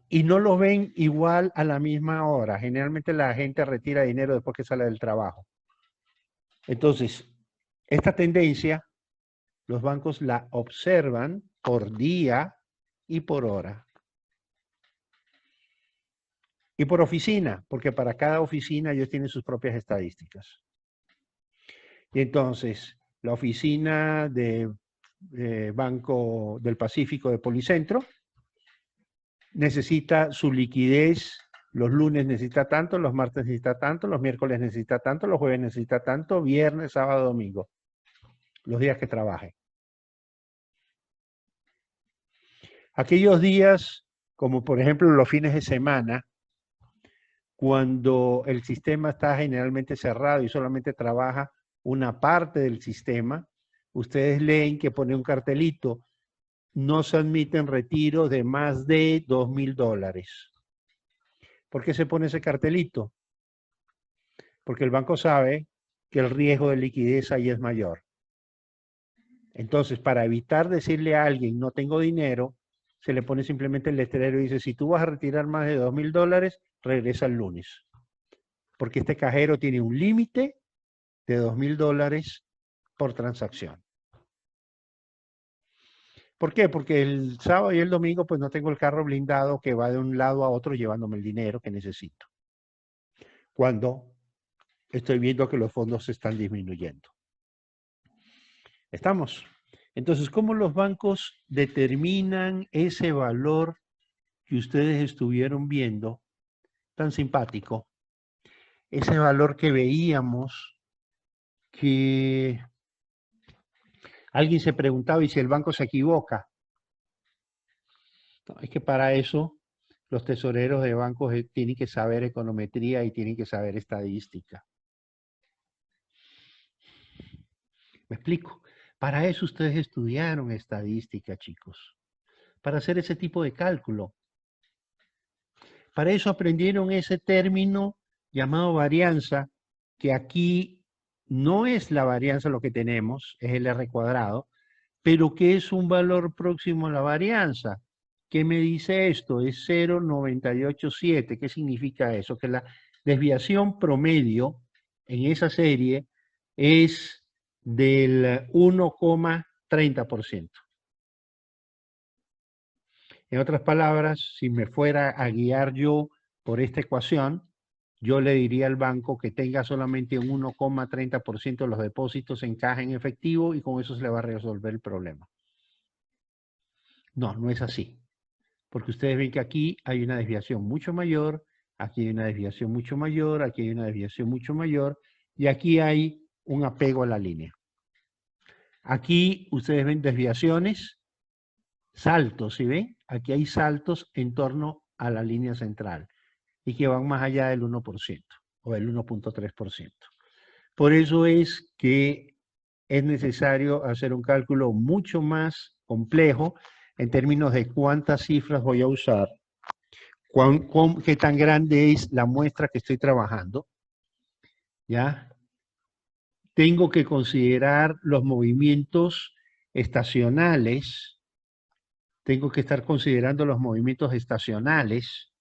Y no lo ven igual a la misma hora. Generalmente la gente retira dinero después que sale del trabajo. Entonces, esta tendencia, los bancos la observan por día y por hora. Y por oficina, porque para cada oficina ellos tienen sus propias estadísticas. Y entonces, la oficina de Banco del Pacífico de Policentro necesita su liquidez, los lunes necesita tanto, los martes necesita tanto, los miércoles necesita tanto, los jueves necesita tanto, viernes, sábado, domingo, los días que trabaje. Aquellos días, como por ejemplo los fines de semana, cuando el sistema está generalmente cerrado y solamente trabaja una parte del sistema, ustedes leen que pone un cartelito, no se admiten retiros de más de $2,000. ¿Por qué se pone ese cartelito? Porque el banco sabe que el riesgo de liquidez ahí es mayor. Entonces, para evitar decirle a alguien no tengo dinero, se le pone simplemente el letrero y dice, si tú vas a retirar más de $2,000, regresa el lunes. Porque este cajero tiene un límite de $2,000 por transacción. ¿Por qué? Porque el sábado y el domingo pues no tengo el carro blindado que va de un lado a otro llevándome el dinero que necesito. Cuando estoy viendo que los fondos se están disminuyendo. ¿Estamos? Entonces, ¿cómo los bancos determinan ese valor que ustedes estuvieron viendo, tan simpático? Ese valor que veíamos, que alguien se preguntaba, ¿y si el banco se equivoca? No, es que para eso Los tesoreros de bancos tienen que saber econometría y tienen que saber estadística. ¿Me explico? Para eso ustedes estudiaron estadística, chicos. Para hacer ese tipo de cálculo. Para eso aprendieron ese término llamado varianza, que aquí no es la varianza lo que tenemos, es el R cuadrado, pero que es un valor próximo a la varianza. ¿Qué me dice esto? Es 0,987. ¿Qué significa eso? Que la desviación promedio en esa serie es del 1,30%. En otras palabras, si me fuera a guiar yo por esta ecuación, yo le diría al banco que tenga solamente un 1,30% de los depósitos en caja en efectivo y con eso se le va a resolver el problema. No, no es así. Porque ustedes ven que aquí hay una desviación mucho mayor, aquí hay una desviación mucho mayor, aquí hay una desviación mucho mayor, y aquí hay un apego a la línea. Aquí ustedes ven desviaciones, saltos, ¿sí ven? Aquí hay saltos en torno a la línea central y que van más allá del 1% o del 1,3%. Por eso es que es necesario hacer un cálculo mucho más complejo en términos de cuántas cifras voy a usar, qué tan grande es la muestra que estoy trabajando, ¿ya? Tengo que considerar los movimientos estacionales, tengo que estar considerando los movimientos estacionales,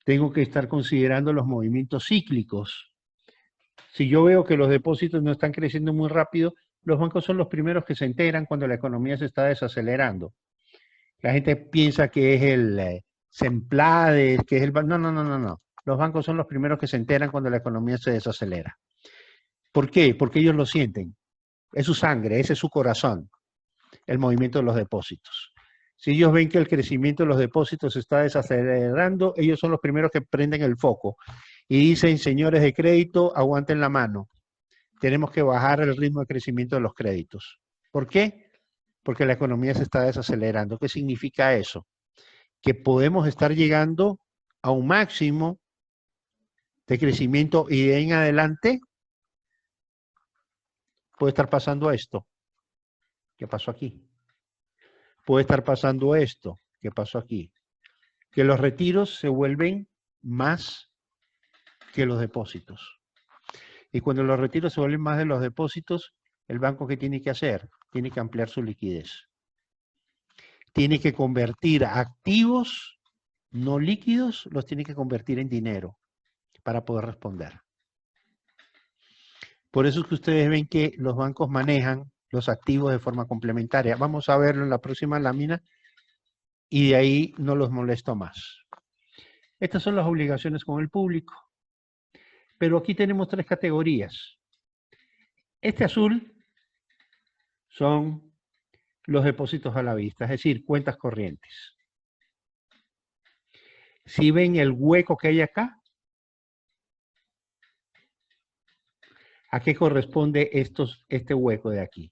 tengo que estar considerando los movimientos cíclicos. Si yo veo que los depósitos no están creciendo muy rápido, los bancos son los primeros que se enteran cuando la economía se está desacelerando. La gente piensa que es el Semplades, que es el... No, no, no, no, no. Los bancos son los primeros que se enteran cuando la economía se desacelera. ¿Por qué? Porque ellos lo sienten. Es su sangre, ese es su corazón, el movimiento de los depósitos. Si ellos ven que el crecimiento de los depósitos se está desacelerando, ellos son los primeros que prenden el foco y dicen, señores de crédito, aguanten la mano. Tenemos que bajar el ritmo de crecimiento de los créditos. ¿Por qué? Porque la economía se está desacelerando. ¿Qué significa eso? Que podemos estar llegando a un máximo de crecimiento y de ahí en adelante puede estar pasando esto. ¿Qué pasó aquí? Puede estar pasando esto. ¿Qué pasó aquí? Que los retiros se vuelven más que los depósitos. Y cuando los retiros se vuelven más de los depósitos, el banco, ¿qué tiene que hacer? Tiene que ampliar su liquidez. Tiene que convertir activos no líquidos, los tiene que convertir en dinero para poder responder. Por eso es que ustedes ven que los bancos manejan los activos de forma complementaria. Vamos a verlo en la próxima lámina y de ahí no los molesto más. Estas son las obligaciones con el público. Pero aquí tenemos tres categorías. Este azul son los depósitos a la vista, es decir, cuentas corrientes. Si ven el hueco que hay acá, ¿a qué corresponde este hueco de aquí?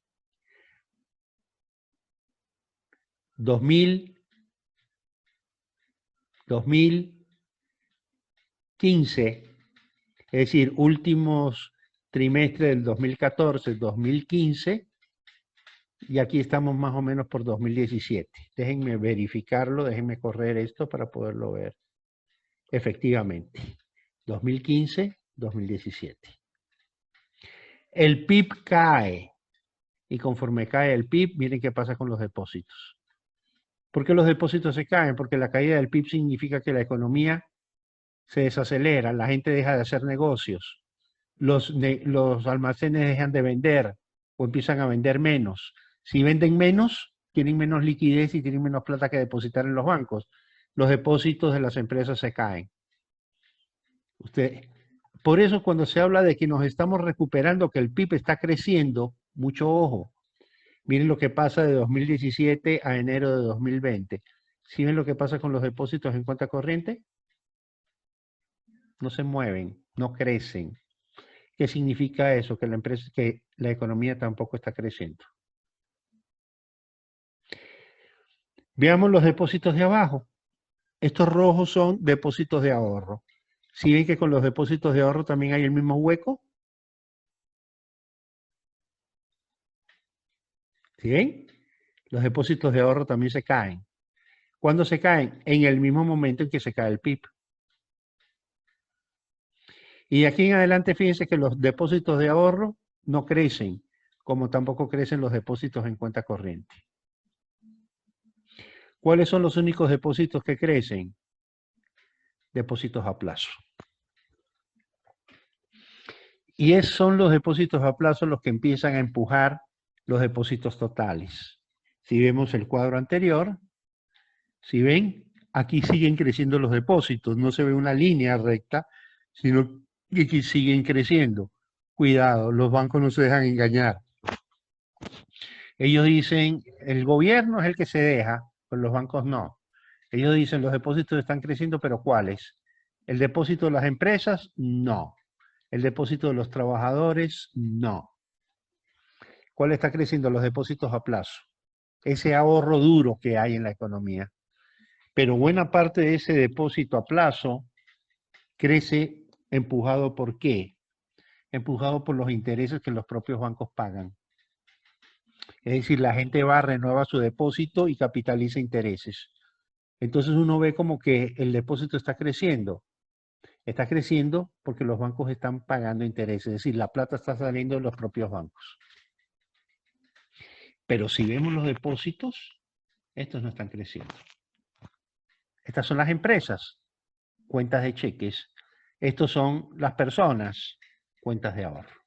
2015, es decir, últimos trimestres del 2014, 2015, y aquí estamos más o menos por 2017. Déjenme verificarlo, déjenme correr esto para poderlo ver. Efectivamente, 2015, 2017. El PIB cae, y conforme cae el PIB, miren qué pasa con los depósitos. ¿Por qué los depósitos se caen? Porque la caída del PIB significa que la economía se desacelera, la gente deja de hacer negocios, los almacenes dejan de vender o empiezan a vender menos. Si venden menos, tienen menos liquidez y tienen menos plata que depositar en los bancos. Los depósitos de las empresas se caen. Por eso cuando se habla de que nos estamos recuperando, que el PIB está creciendo, mucho ojo. Miren lo que pasa de 2017 a enero de 2020. ¿Sí ven lo que pasa con los depósitos en cuenta corriente? No se mueven, no crecen. ¿Qué significa eso? Que la economía tampoco está creciendo. Veamos los depósitos de abajo. Estos rojos son depósitos de ahorro. ¿Sí ven que con los depósitos de ahorro también hay el mismo hueco? ¿Sí ven? Los depósitos de ahorro también se caen. ¿Cuándo se caen? En el mismo momento en que se cae el PIB. Y de aquí en adelante, fíjense que los depósitos de ahorro no crecen, como tampoco crecen los depósitos en cuenta corriente. ¿Cuáles son los únicos depósitos que crecen? Depósitos a plazo. Y son los depósitos a plazo los que empiezan a empujar los depósitos totales. Si vemos el cuadro anterior, si ven, aquí siguen creciendo los depósitos, no se ve una línea recta, sino que aquí siguen creciendo. Cuidado, los bancos no se dejan engañar. Ellos dicen, el gobierno es el que se deja, pero los bancos no. Ellos dicen, los depósitos están creciendo, pero ¿cuáles? ¿El depósito de las empresas? No. ¿El depósito de los trabajadores? No. ¿Cuál está creciendo? Los depósitos a plazo. Ese ahorro duro que hay en la economía. Pero buena parte de ese depósito a plazo crece empujado ¿por qué? Empujado por los intereses que los propios bancos pagan. Es decir, la gente va, renueva su depósito y capitaliza intereses. Entonces uno ve como que el depósito está creciendo. Está creciendo porque los bancos están pagando intereses. Es decir, la plata está saliendo de los propios bancos. Pero si vemos los depósitos, estos no están creciendo. Estas son las empresas, cuentas de cheques. Estos son las personas, cuentas de ahorro.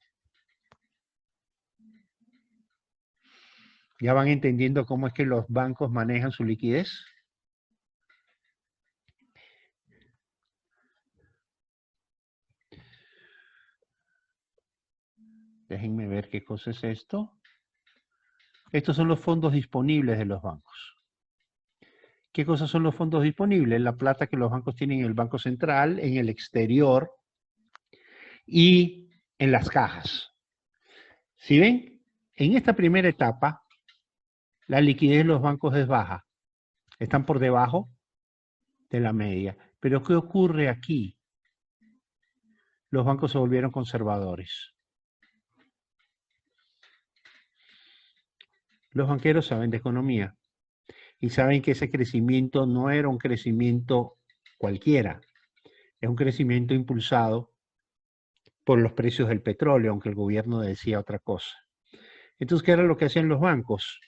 ¿Ya van entendiendo cómo es que los bancos manejan su liquidez? Déjenme ver qué cosa es esto. Estos son los fondos disponibles de los bancos. ¿Qué cosas son los fondos disponibles? La plata que los bancos tienen en el Banco Central, en el exterior y en las cajas. Si ven, en esta primera etapa, la liquidez de los bancos es baja. Están por debajo de la media. Pero ¿qué ocurre aquí? Los bancos se volvieron conservadores. Los banqueros saben de economía y saben que ese crecimiento no era un crecimiento cualquiera. Es un crecimiento impulsado por los precios del petróleo, aunque el gobierno decía otra cosa. Entonces, ¿qué era lo que hacían los bancos?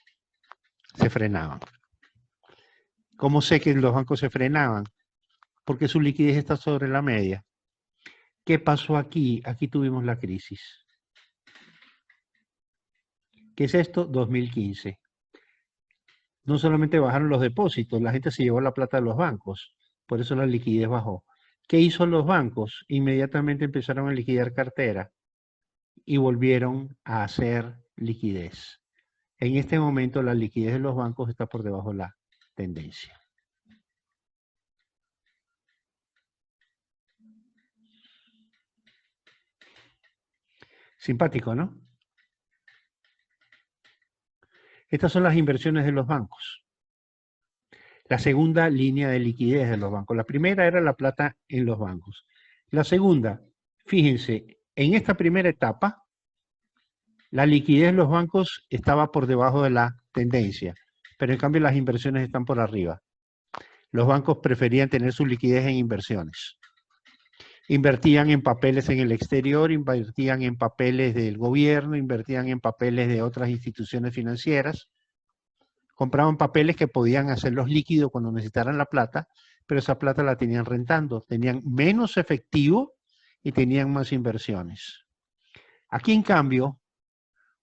Se frenaban. ¿Cómo sé que los bancos se frenaban? Porque su liquidez está sobre la media. ¿Qué pasó aquí? Aquí tuvimos la crisis. ¿Qué es esto? 2015. No solamente bajaron los depósitos, la gente se llevó la plata de los bancos. Por eso la liquidez bajó. ¿Qué hizo los bancos? Inmediatamente empezaron a liquidar cartera y volvieron a hacer liquidez. En este momento la liquidez de los bancos está por debajo de la tendencia. Simpático, ¿no? Estas son las inversiones de los bancos. La segunda línea de liquidez de los bancos. La primera era la plata en los bancos. La segunda, fíjense, en esta primera etapa, la liquidez en los bancos estaba por debajo de la tendencia, pero en cambio las inversiones están por arriba. Los bancos preferían tener su liquidez en inversiones. Invertían en papeles en el exterior, invertían en papeles del gobierno, invertían en papeles de otras instituciones financieras. Compraban papeles que podían hacerlos líquidos cuando necesitaran la plata, pero esa plata la tenían rentando. Tenían menos efectivo y tenían más inversiones. Aquí, en cambio,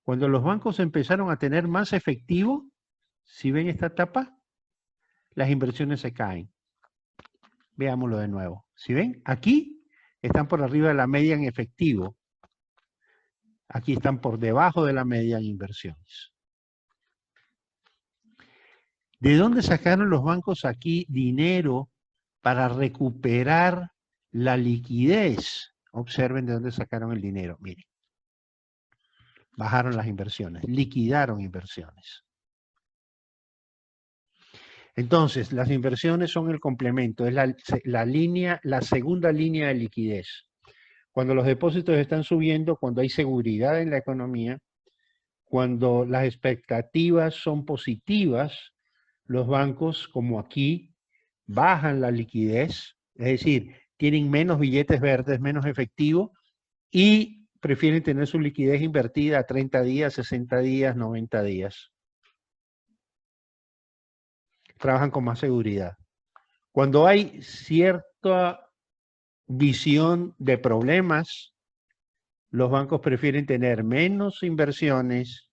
cuando los bancos empezaron a tener más efectivo, si ven esta etapa, las inversiones se caen. Veámoslo de nuevo. Si ven, aquí están por arriba de la media en efectivo. Aquí están por debajo de la media en inversiones. ¿De dónde sacaron los bancos aquí dinero para recuperar la liquidez? Observen de dónde sacaron el dinero. Miren. Bajaron las inversiones, liquidaron inversiones. Entonces, las inversiones son el complemento, es la segunda línea de liquidez. Cuando los depósitos están subiendo, cuando hay seguridad en la economía, cuando las expectativas son positivas, los bancos, como aquí, bajan la liquidez, es decir, tienen menos billetes verdes, menos efectivo, y prefieren tener su liquidez invertida a 30 días, 60 días, 90 días. Trabajan con más seguridad. Cuando hay cierta visión de problemas, los bancos prefieren tener menos inversiones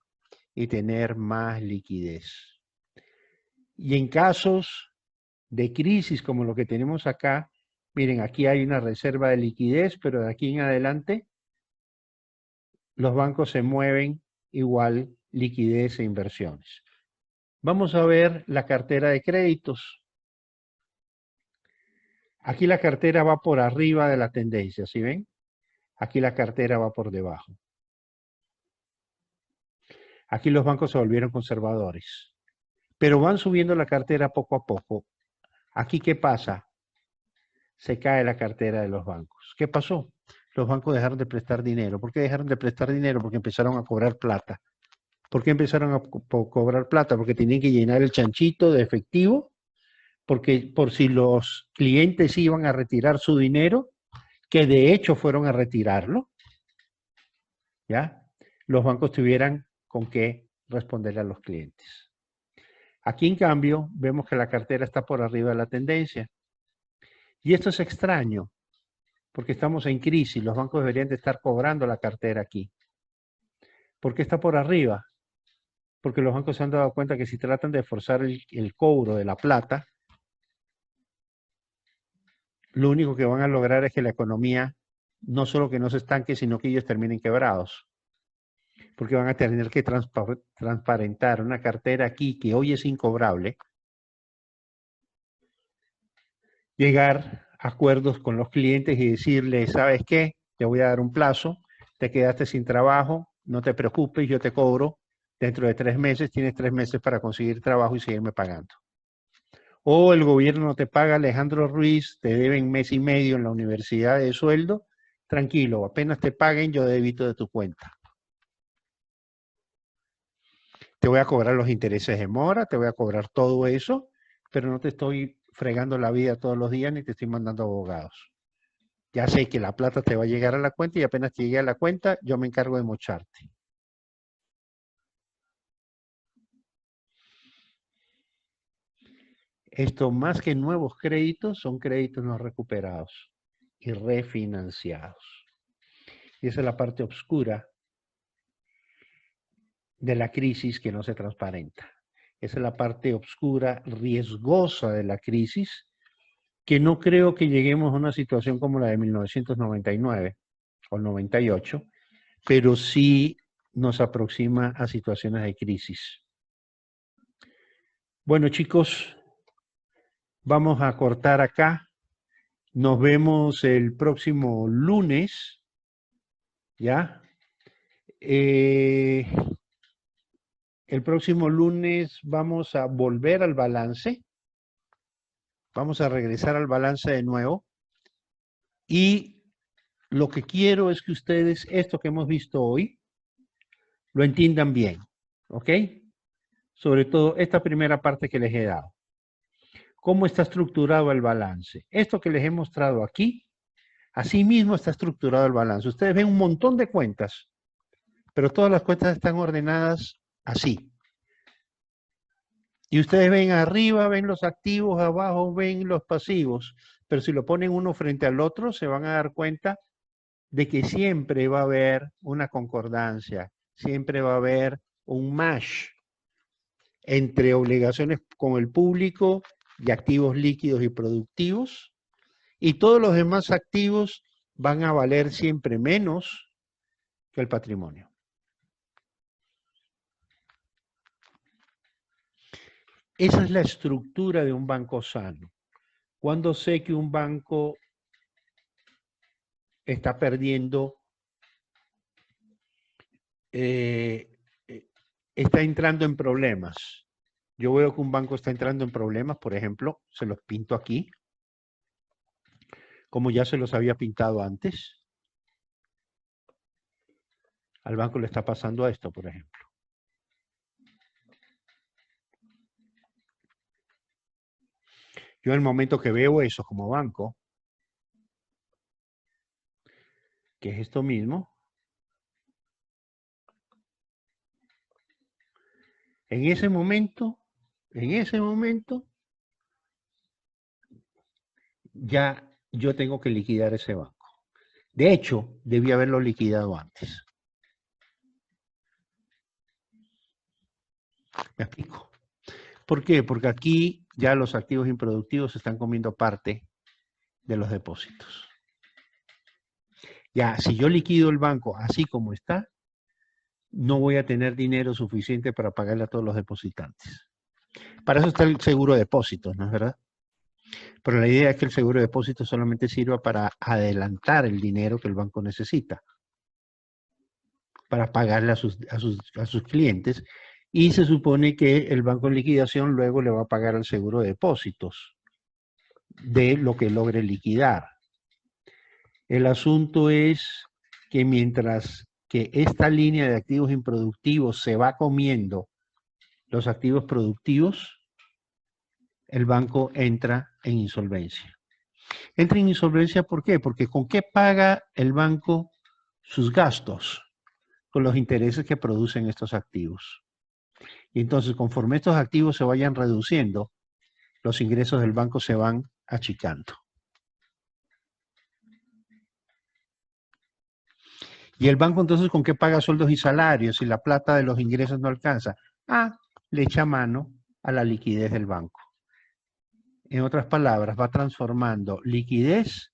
y tener más liquidez. Y en casos de crisis como lo que tenemos acá, miren, aquí hay una reserva de liquidez, pero de aquí en adelante los bancos se mueven igual liquidez e inversiones. Vamos a ver la cartera de créditos. Aquí la cartera va por arriba de la tendencia, ¿sí ven? Aquí la cartera va por debajo. Aquí los bancos se volvieron conservadores, pero van subiendo la cartera poco a poco. Aquí, ¿qué pasa? Se cae la cartera de los bancos. ¿Qué pasó? Los bancos dejaron de prestar dinero. ¿Por qué dejaron de prestar dinero? Porque empezaron a cobrar plata. ¿Por qué empezaron a cobrar plata? Porque tenían que llenar el chanchito de efectivo, porque por si los clientes iban a retirar su dinero, que de hecho fueron a retirarlo, ¿ya? Los bancos tuvieran con qué responderle a los clientes. Aquí, en cambio, vemos que la cartera está por arriba de la tendencia. Y esto es extraño, porque estamos en crisis. Los bancos deberían de estar cobrando la cartera aquí. ¿Por qué está por arriba? Porque los bancos se han dado cuenta que si tratan de forzar el cobro de la plata, lo único que van a lograr es que la economía no solo que no se estanque, sino que ellos terminen quebrados. Porque van a tener que transparentar una cartera aquí que hoy es incobrable, llegar a acuerdos con los clientes y decirles, ¿sabes qué? Te voy a dar un plazo, te quedaste sin trabajo, no te preocupes, yo te cobro dentro de 3 meses, tienes 3 meses para conseguir trabajo y seguirme pagando. O el gobierno no te paga, Alejandro Ruiz, te deben mes y medio en la universidad de sueldo, tranquilo, apenas te paguen yo débito de tu cuenta. Te voy a cobrar los intereses de mora, te voy a cobrar todo eso, pero no te estoy fregando la vida todos los días ni te estoy mandando abogados. Ya sé que la plata te va a llegar a la cuenta y apenas te llegue a la cuenta, yo me encargo de mocharte. Esto más que nuevos créditos, son créditos no recuperados y refinanciados. Y esa es la parte oscura de la crisis que no se transparenta. Esa es la parte oscura, riesgosa de la crisis, que no creo que lleguemos a una situación como la de 1999 o 98, pero sí nos aproxima a situaciones de crisis. Bueno, chicos, vamos a cortar acá. Nos vemos el próximo lunes, ¿ya? El próximo lunes vamos a volver al balance. Vamos a regresar al balance de nuevo. Y lo que quiero es que ustedes, esto que hemos visto hoy, lo entiendan bien, ¿ok? Sobre todo esta primera parte que les he dado. ¿Cómo está estructurado el balance? Esto que les he mostrado aquí, así mismo está estructurado el balance. Ustedes ven un montón de cuentas, pero todas las cuentas están ordenadas así. Y ustedes ven arriba, ven los activos, abajo ven los pasivos, pero si lo ponen uno frente al otro, se van a dar cuenta de que siempre va a haber una concordancia, siempre va a haber un match entre obligaciones con el público y activos líquidos y productivos, y todos los demás activos van a valer siempre menos que el patrimonio. Esa es la estructura de un banco sano. Cuando sé que un banco está perdiendo, está entrando en problemas. yo veo que un banco está entrando en problemas, por ejemplo, se los pinto aquí, como ya se los había pintado antes. Al banco le está pasando esto, por ejemplo. Yo en el momento que veo eso como banco, que es esto mismo, en ese momento, ya yo tengo que liquidar ese banco. De hecho, debí haberlo liquidado antes. ¿Me explico? ¿Por qué? Porque aquí ya los activos improductivos están comiendo parte de los depósitos. Ya, si yo liquido el banco así como está, no voy a tener dinero suficiente para pagarle a todos los depositantes. Para eso está el seguro de depósitos, ¿no es verdad? Pero la idea es que el seguro de depósitos solamente sirva para adelantar el dinero que el banco necesita, para pagarle a sus clientes, y se supone que el banco en liquidación luego le va a pagar al seguro de depósitos de lo que logre liquidar. El asunto es que mientras que esta línea de activos improductivos se va comiendo los activos productivos, el banco entra en insolvencia. Entra en insolvencia, ¿por qué? Porque ¿con qué paga el banco sus gastos? Con los intereses que producen estos activos. Y entonces, conforme estos activos se vayan reduciendo, los ingresos del banco se van achicando. ¿Y el banco entonces con qué paga sueldos y salarios si la plata de los ingresos no alcanza? Le echa mano a la liquidez del banco. En otras palabras, va transformando liquidez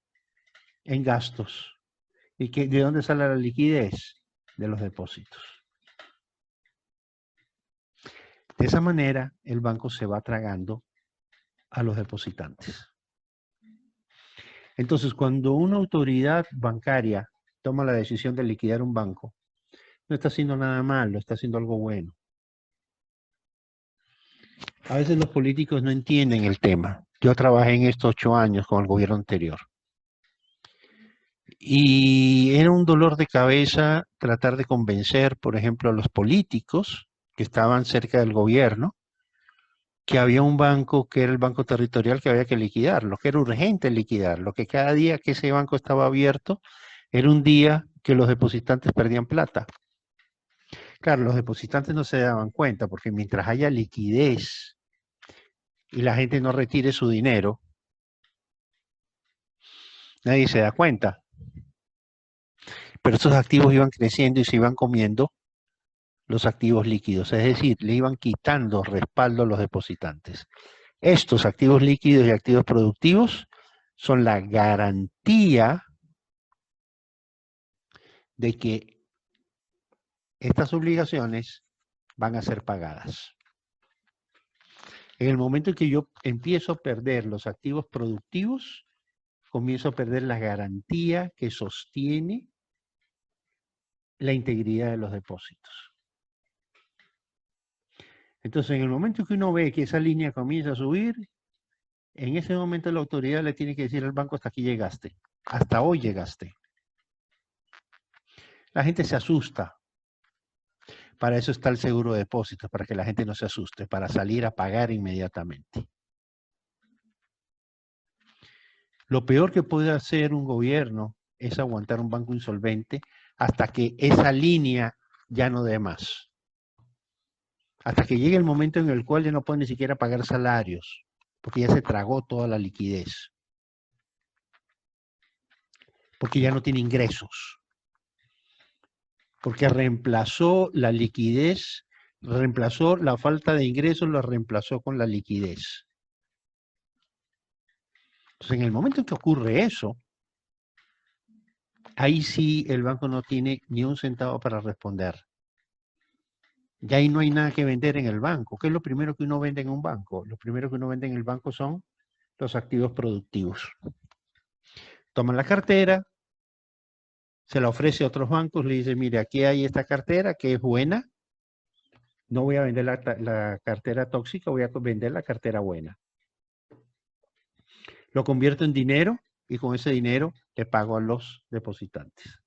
en gastos. ¿Y de dónde sale la liquidez? De los depósitos. De esa manera, el banco se va tragando a los depositantes. Entonces, cuando una autoridad bancaria toma la decisión de liquidar un banco, no está haciendo nada malo, está haciendo algo bueno. A veces los políticos no entienden el tema. Yo trabajé en estos 8 años con el gobierno anterior. Y era un dolor de cabeza tratar de convencer, por ejemplo, a los políticos que estaban cerca del gobierno, que había un banco que era el Banco Territorial que había que liquidarlo, que era urgente liquidarlo, que cada día que ese banco estaba abierto era un día que los depositantes perdían plata. Claro, los depositantes no se daban cuenta porque mientras haya liquidez y la gente no retire su dinero, nadie se da cuenta. Pero estos activos iban creciendo y se iban comiendo los activos líquidos, es decir, le iban quitando respaldo a los depositantes. Estos activos líquidos y activos productivos son la garantía de que estas obligaciones van a ser pagadas. En el momento en que yo empiezo a perder los activos productivos, comienzo a perder la garantía que sostiene la integridad de los depósitos. Entonces, en el momento que uno ve que esa línea comienza a subir, en ese momento la autoridad le tiene que decir al banco: hasta aquí llegaste, hasta hoy llegaste. La gente se asusta. Para eso está el seguro de depósitos, para que la gente no se asuste, para salir a pagar inmediatamente. Lo peor que puede hacer un gobierno es aguantar un banco insolvente hasta que esa línea ya no dé más. Hasta que llegue el momento en el cual ya no puede ni siquiera pagar salarios, porque ya se tragó toda la liquidez. Porque ya no tiene ingresos. Porque reemplazó la liquidez, reemplazó la falta de ingresos, la reemplazó con la liquidez. Entonces, en el momento en que ocurre eso, ahí sí el banco no tiene ni un centavo para responder. Ya ahí no hay nada que vender en el banco. ¿Qué es lo primero que uno vende en un banco? Lo primero que uno vende en el banco son los activos productivos. Toman la cartera, se la ofrece a otros bancos, le dice: mire, aquí hay esta cartera que es buena, No voy a vender la cartera tóxica, voy a vender la cartera buena. Lo convierto en dinero y con ese dinero le pago a los depositantes.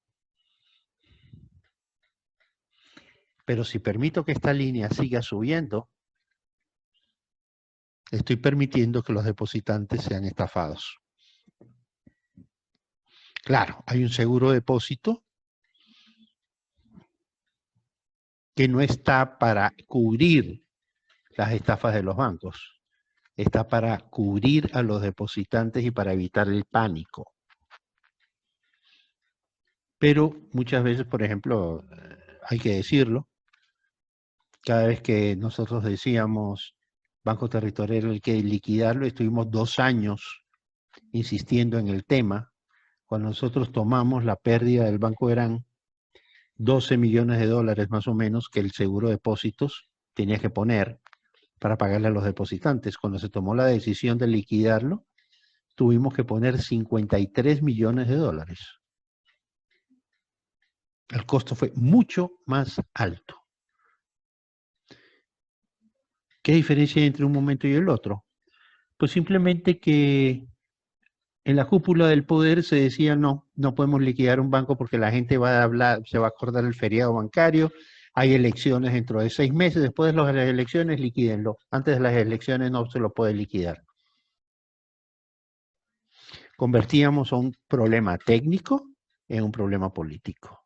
Pero si permito que esta línea siga subiendo, estoy permitiendo que los depositantes sean estafados. Claro, hay un seguro de depósito que no está para cubrir las estafas de los bancos. Está para cubrir a los depositantes y para evitar el pánico. Pero muchas veces, por ejemplo, hay que decirlo, cada vez que nosotros decíamos Banco Territorial hay que liquidarlo, estuvimos 2 años insistiendo en el tema. Cuando nosotros tomamos la pérdida del Banco eran 12 millones de dólares más o menos que el seguro de depósitos tenía que poner para pagarle a los depositantes. Cuando se tomó la decisión de liquidarlo, tuvimos que poner 53 millones de dólares. El costo fue mucho más alto. ¿Qué diferencia hay entre un momento y el otro? Pues simplemente que en la cúpula del poder se decía no podemos liquidar un banco porque la gente va a hablar, se va a acordar el feriado bancario, hay elecciones dentro de 6 meses, después de las elecciones liquídenlo, antes de las elecciones no se lo puede liquidar. Convertíamos a un problema técnico en un problema político,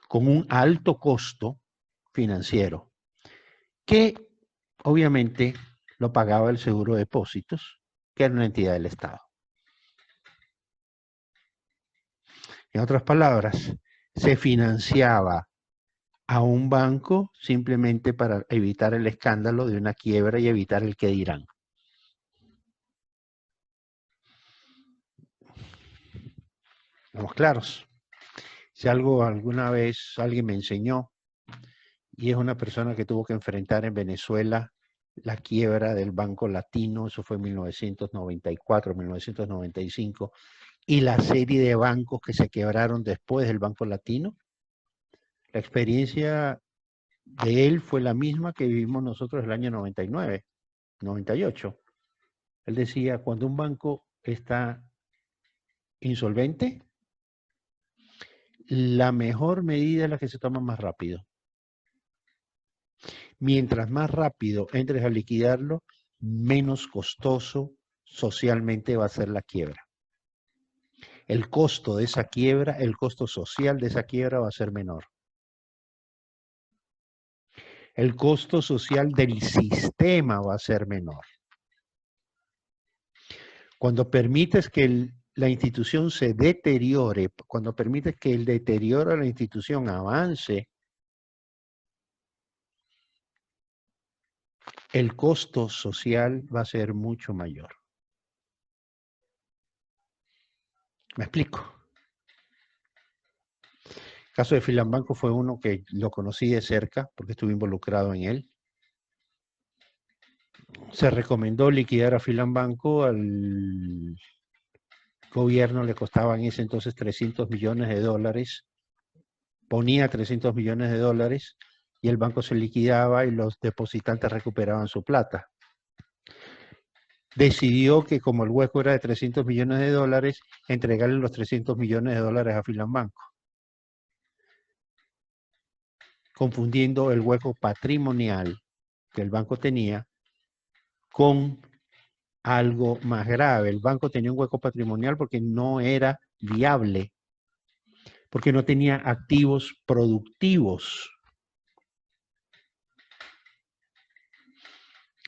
con un alto costo financiero, que obviamente lo pagaba el seguro de depósitos, que era una entidad del Estado. En otras palabras, se financiaba a un banco simplemente para evitar el escándalo de una quiebra y evitar el qué dirán. Estamos claros. Si algo alguna vez alguien me enseñó, y es una persona que tuvo que enfrentar en Venezuela la quiebra del Banco Latino, eso fue en 1994, 1995, y la serie de bancos que se quebraron después del Banco Latino. La experiencia de él fue la misma que vivimos nosotros el año 99, 98. Él decía, cuando un banco está insolvente, la mejor medida es la que se toma más rápido. Mientras más rápido entres a liquidarlo, menos costoso socialmente va a ser la quiebra. El costo de esa quiebra, el costo social de esa quiebra va a ser menor. El costo social del sistema va a ser menor. Cuando permites que la institución se deteriore, cuando permites que el deterioro de la institución avance, el costo social va a ser mucho mayor. ¿Me explico? El caso de Filambanco fue uno que lo conocí de cerca porque estuve involucrado en él. Se recomendó liquidar a Filambanco, al gobierno le costaba en ese entonces 300 millones de dólares, ponía 300 millones de dólares y el banco se liquidaba y los depositantes recuperaban su plata. Decidió que como el hueco era de 300 millones de dólares, entregarle los 300 millones de dólares a Filambanco, confundiendo el hueco patrimonial que el banco tenía con algo más grave. El banco tenía un hueco patrimonial porque no era viable, porque no tenía activos productivos,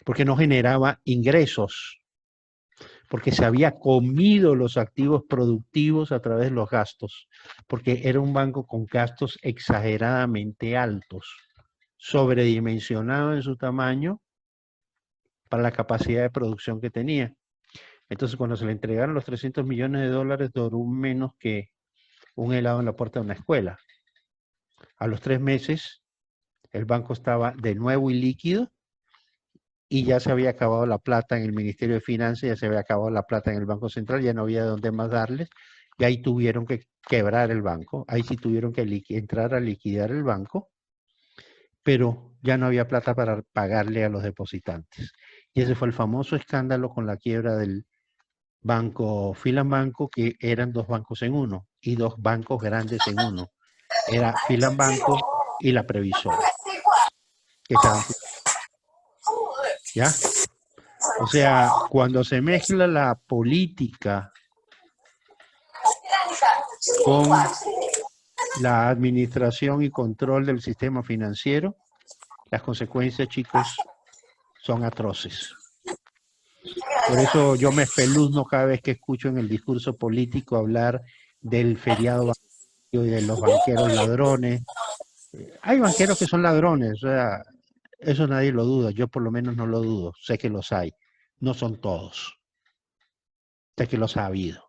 porque no generaba ingresos, porque se había comido los activos productivos a través de los gastos, porque era un banco con gastos exageradamente altos, sobredimensionado en su tamaño para la capacidad de producción que tenía. Entonces, cuando se le entregaron los 300 millones de dólares, duró menos que un helado en la puerta de una escuela. A los 3 meses, el banco estaba de nuevo ilíquido y ya se había acabado la plata en el Ministerio de Finanzas, ya se había acabado la plata en el Banco Central, ya no había de dónde más darles, y ahí tuvieron que quebrar el banco, ahí sí tuvieron que entrar a liquidar el banco, pero ya no había plata para pagarle a los depositantes. Y ese fue el famoso escándalo con la quiebra del banco Filambanco, que eran dos bancos en uno y dos bancos grandes en uno. Era Filambanco y la Previsora, que estaban, ¿ya? O sea, cuando se mezcla la política con la administración y control del sistema financiero, las consecuencias, chicos, son atroces. Por eso yo me espeluzno cada vez que escucho en el discurso político hablar del feriado bancario y de los banqueros ladrones. Hay banqueros que son ladrones, o sea, eso nadie lo duda, yo por lo menos no lo dudo, sé que los hay, no son todos, sé que los ha habido.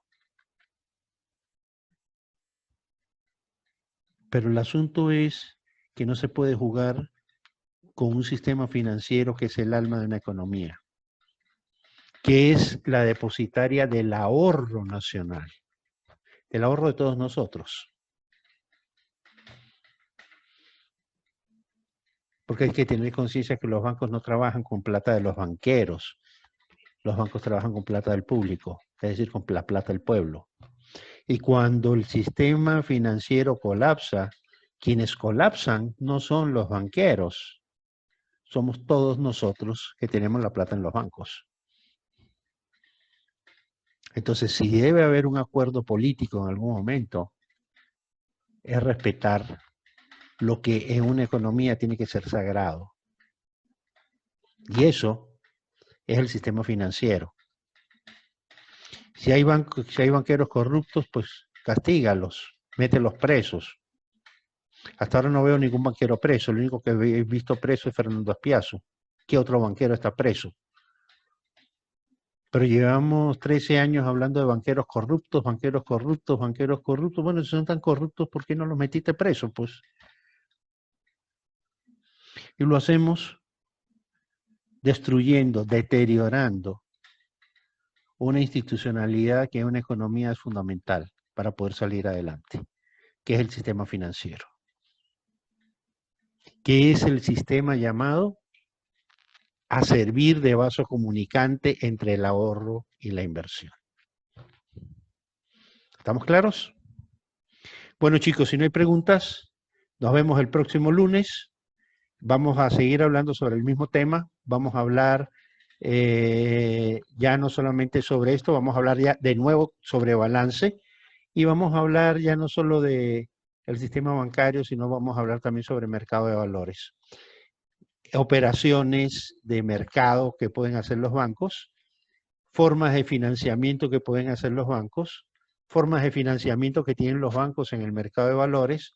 Pero el asunto es que no se puede jugar con un sistema financiero que es el alma de una economía, que es la depositaria del ahorro nacional, del ahorro de todos nosotros. Porque hay que tener conciencia que los bancos no trabajan con plata de los banqueros, los bancos trabajan con plata del público, es decir, con la plata del pueblo. Y cuando el sistema financiero colapsa, quienes colapsan no son los banqueros, somos todos nosotros que tenemos la plata en los bancos. Entonces, si debe haber un acuerdo político en algún momento, es respetar lo que en una economía tiene que ser sagrado. Y eso es el sistema financiero. Si hay banqueros corruptos, pues castígalos, mételos presos. Hasta ahora no veo ningún banquero preso, lo único que he visto preso es Fernando Aspiazu. ¿Qué otro banquero está preso? Pero llevamos 13 años hablando de banqueros corruptos, banqueros corruptos, banqueros corruptos. Bueno, si son tan corruptos, ¿por qué no los metiste presos? Pues. Y lo hacemos destruyendo, deteriorando una institucionalidad que en una economía es fundamental para poder salir adelante, que es el sistema financiero, que es el sistema llamado a servir de vaso comunicante entre el ahorro y la inversión. ¿Estamos claros? Bueno, chicos, si no hay preguntas, nos vemos el próximo lunes. Vamos a seguir hablando sobre el mismo tema. Vamos a hablar ya no solamente sobre esto, vamos a hablar ya de nuevo sobre balance y vamos a hablar ya no solo de el sistema bancario, sino vamos a hablar también sobre mercado de valores. Operaciones de mercado que pueden hacer los bancos, formas de financiamiento que pueden hacer los bancos, formas de financiamiento que tienen los bancos en el mercado de valores,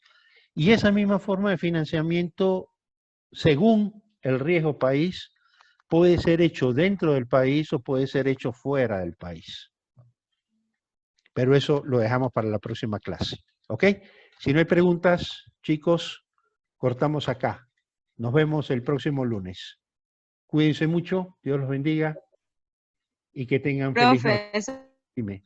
y esa misma forma de financiamiento, según el riesgo país, puede ser hecho dentro del país o puede ser hecho fuera del país. Pero eso lo dejamos para la próxima clase, ¿ok? Si no hay preguntas, chicos, cortamos acá. Nos vemos el próximo lunes. Cuídense mucho, Dios los bendiga y que tengan feliz noche. Profe, Dime.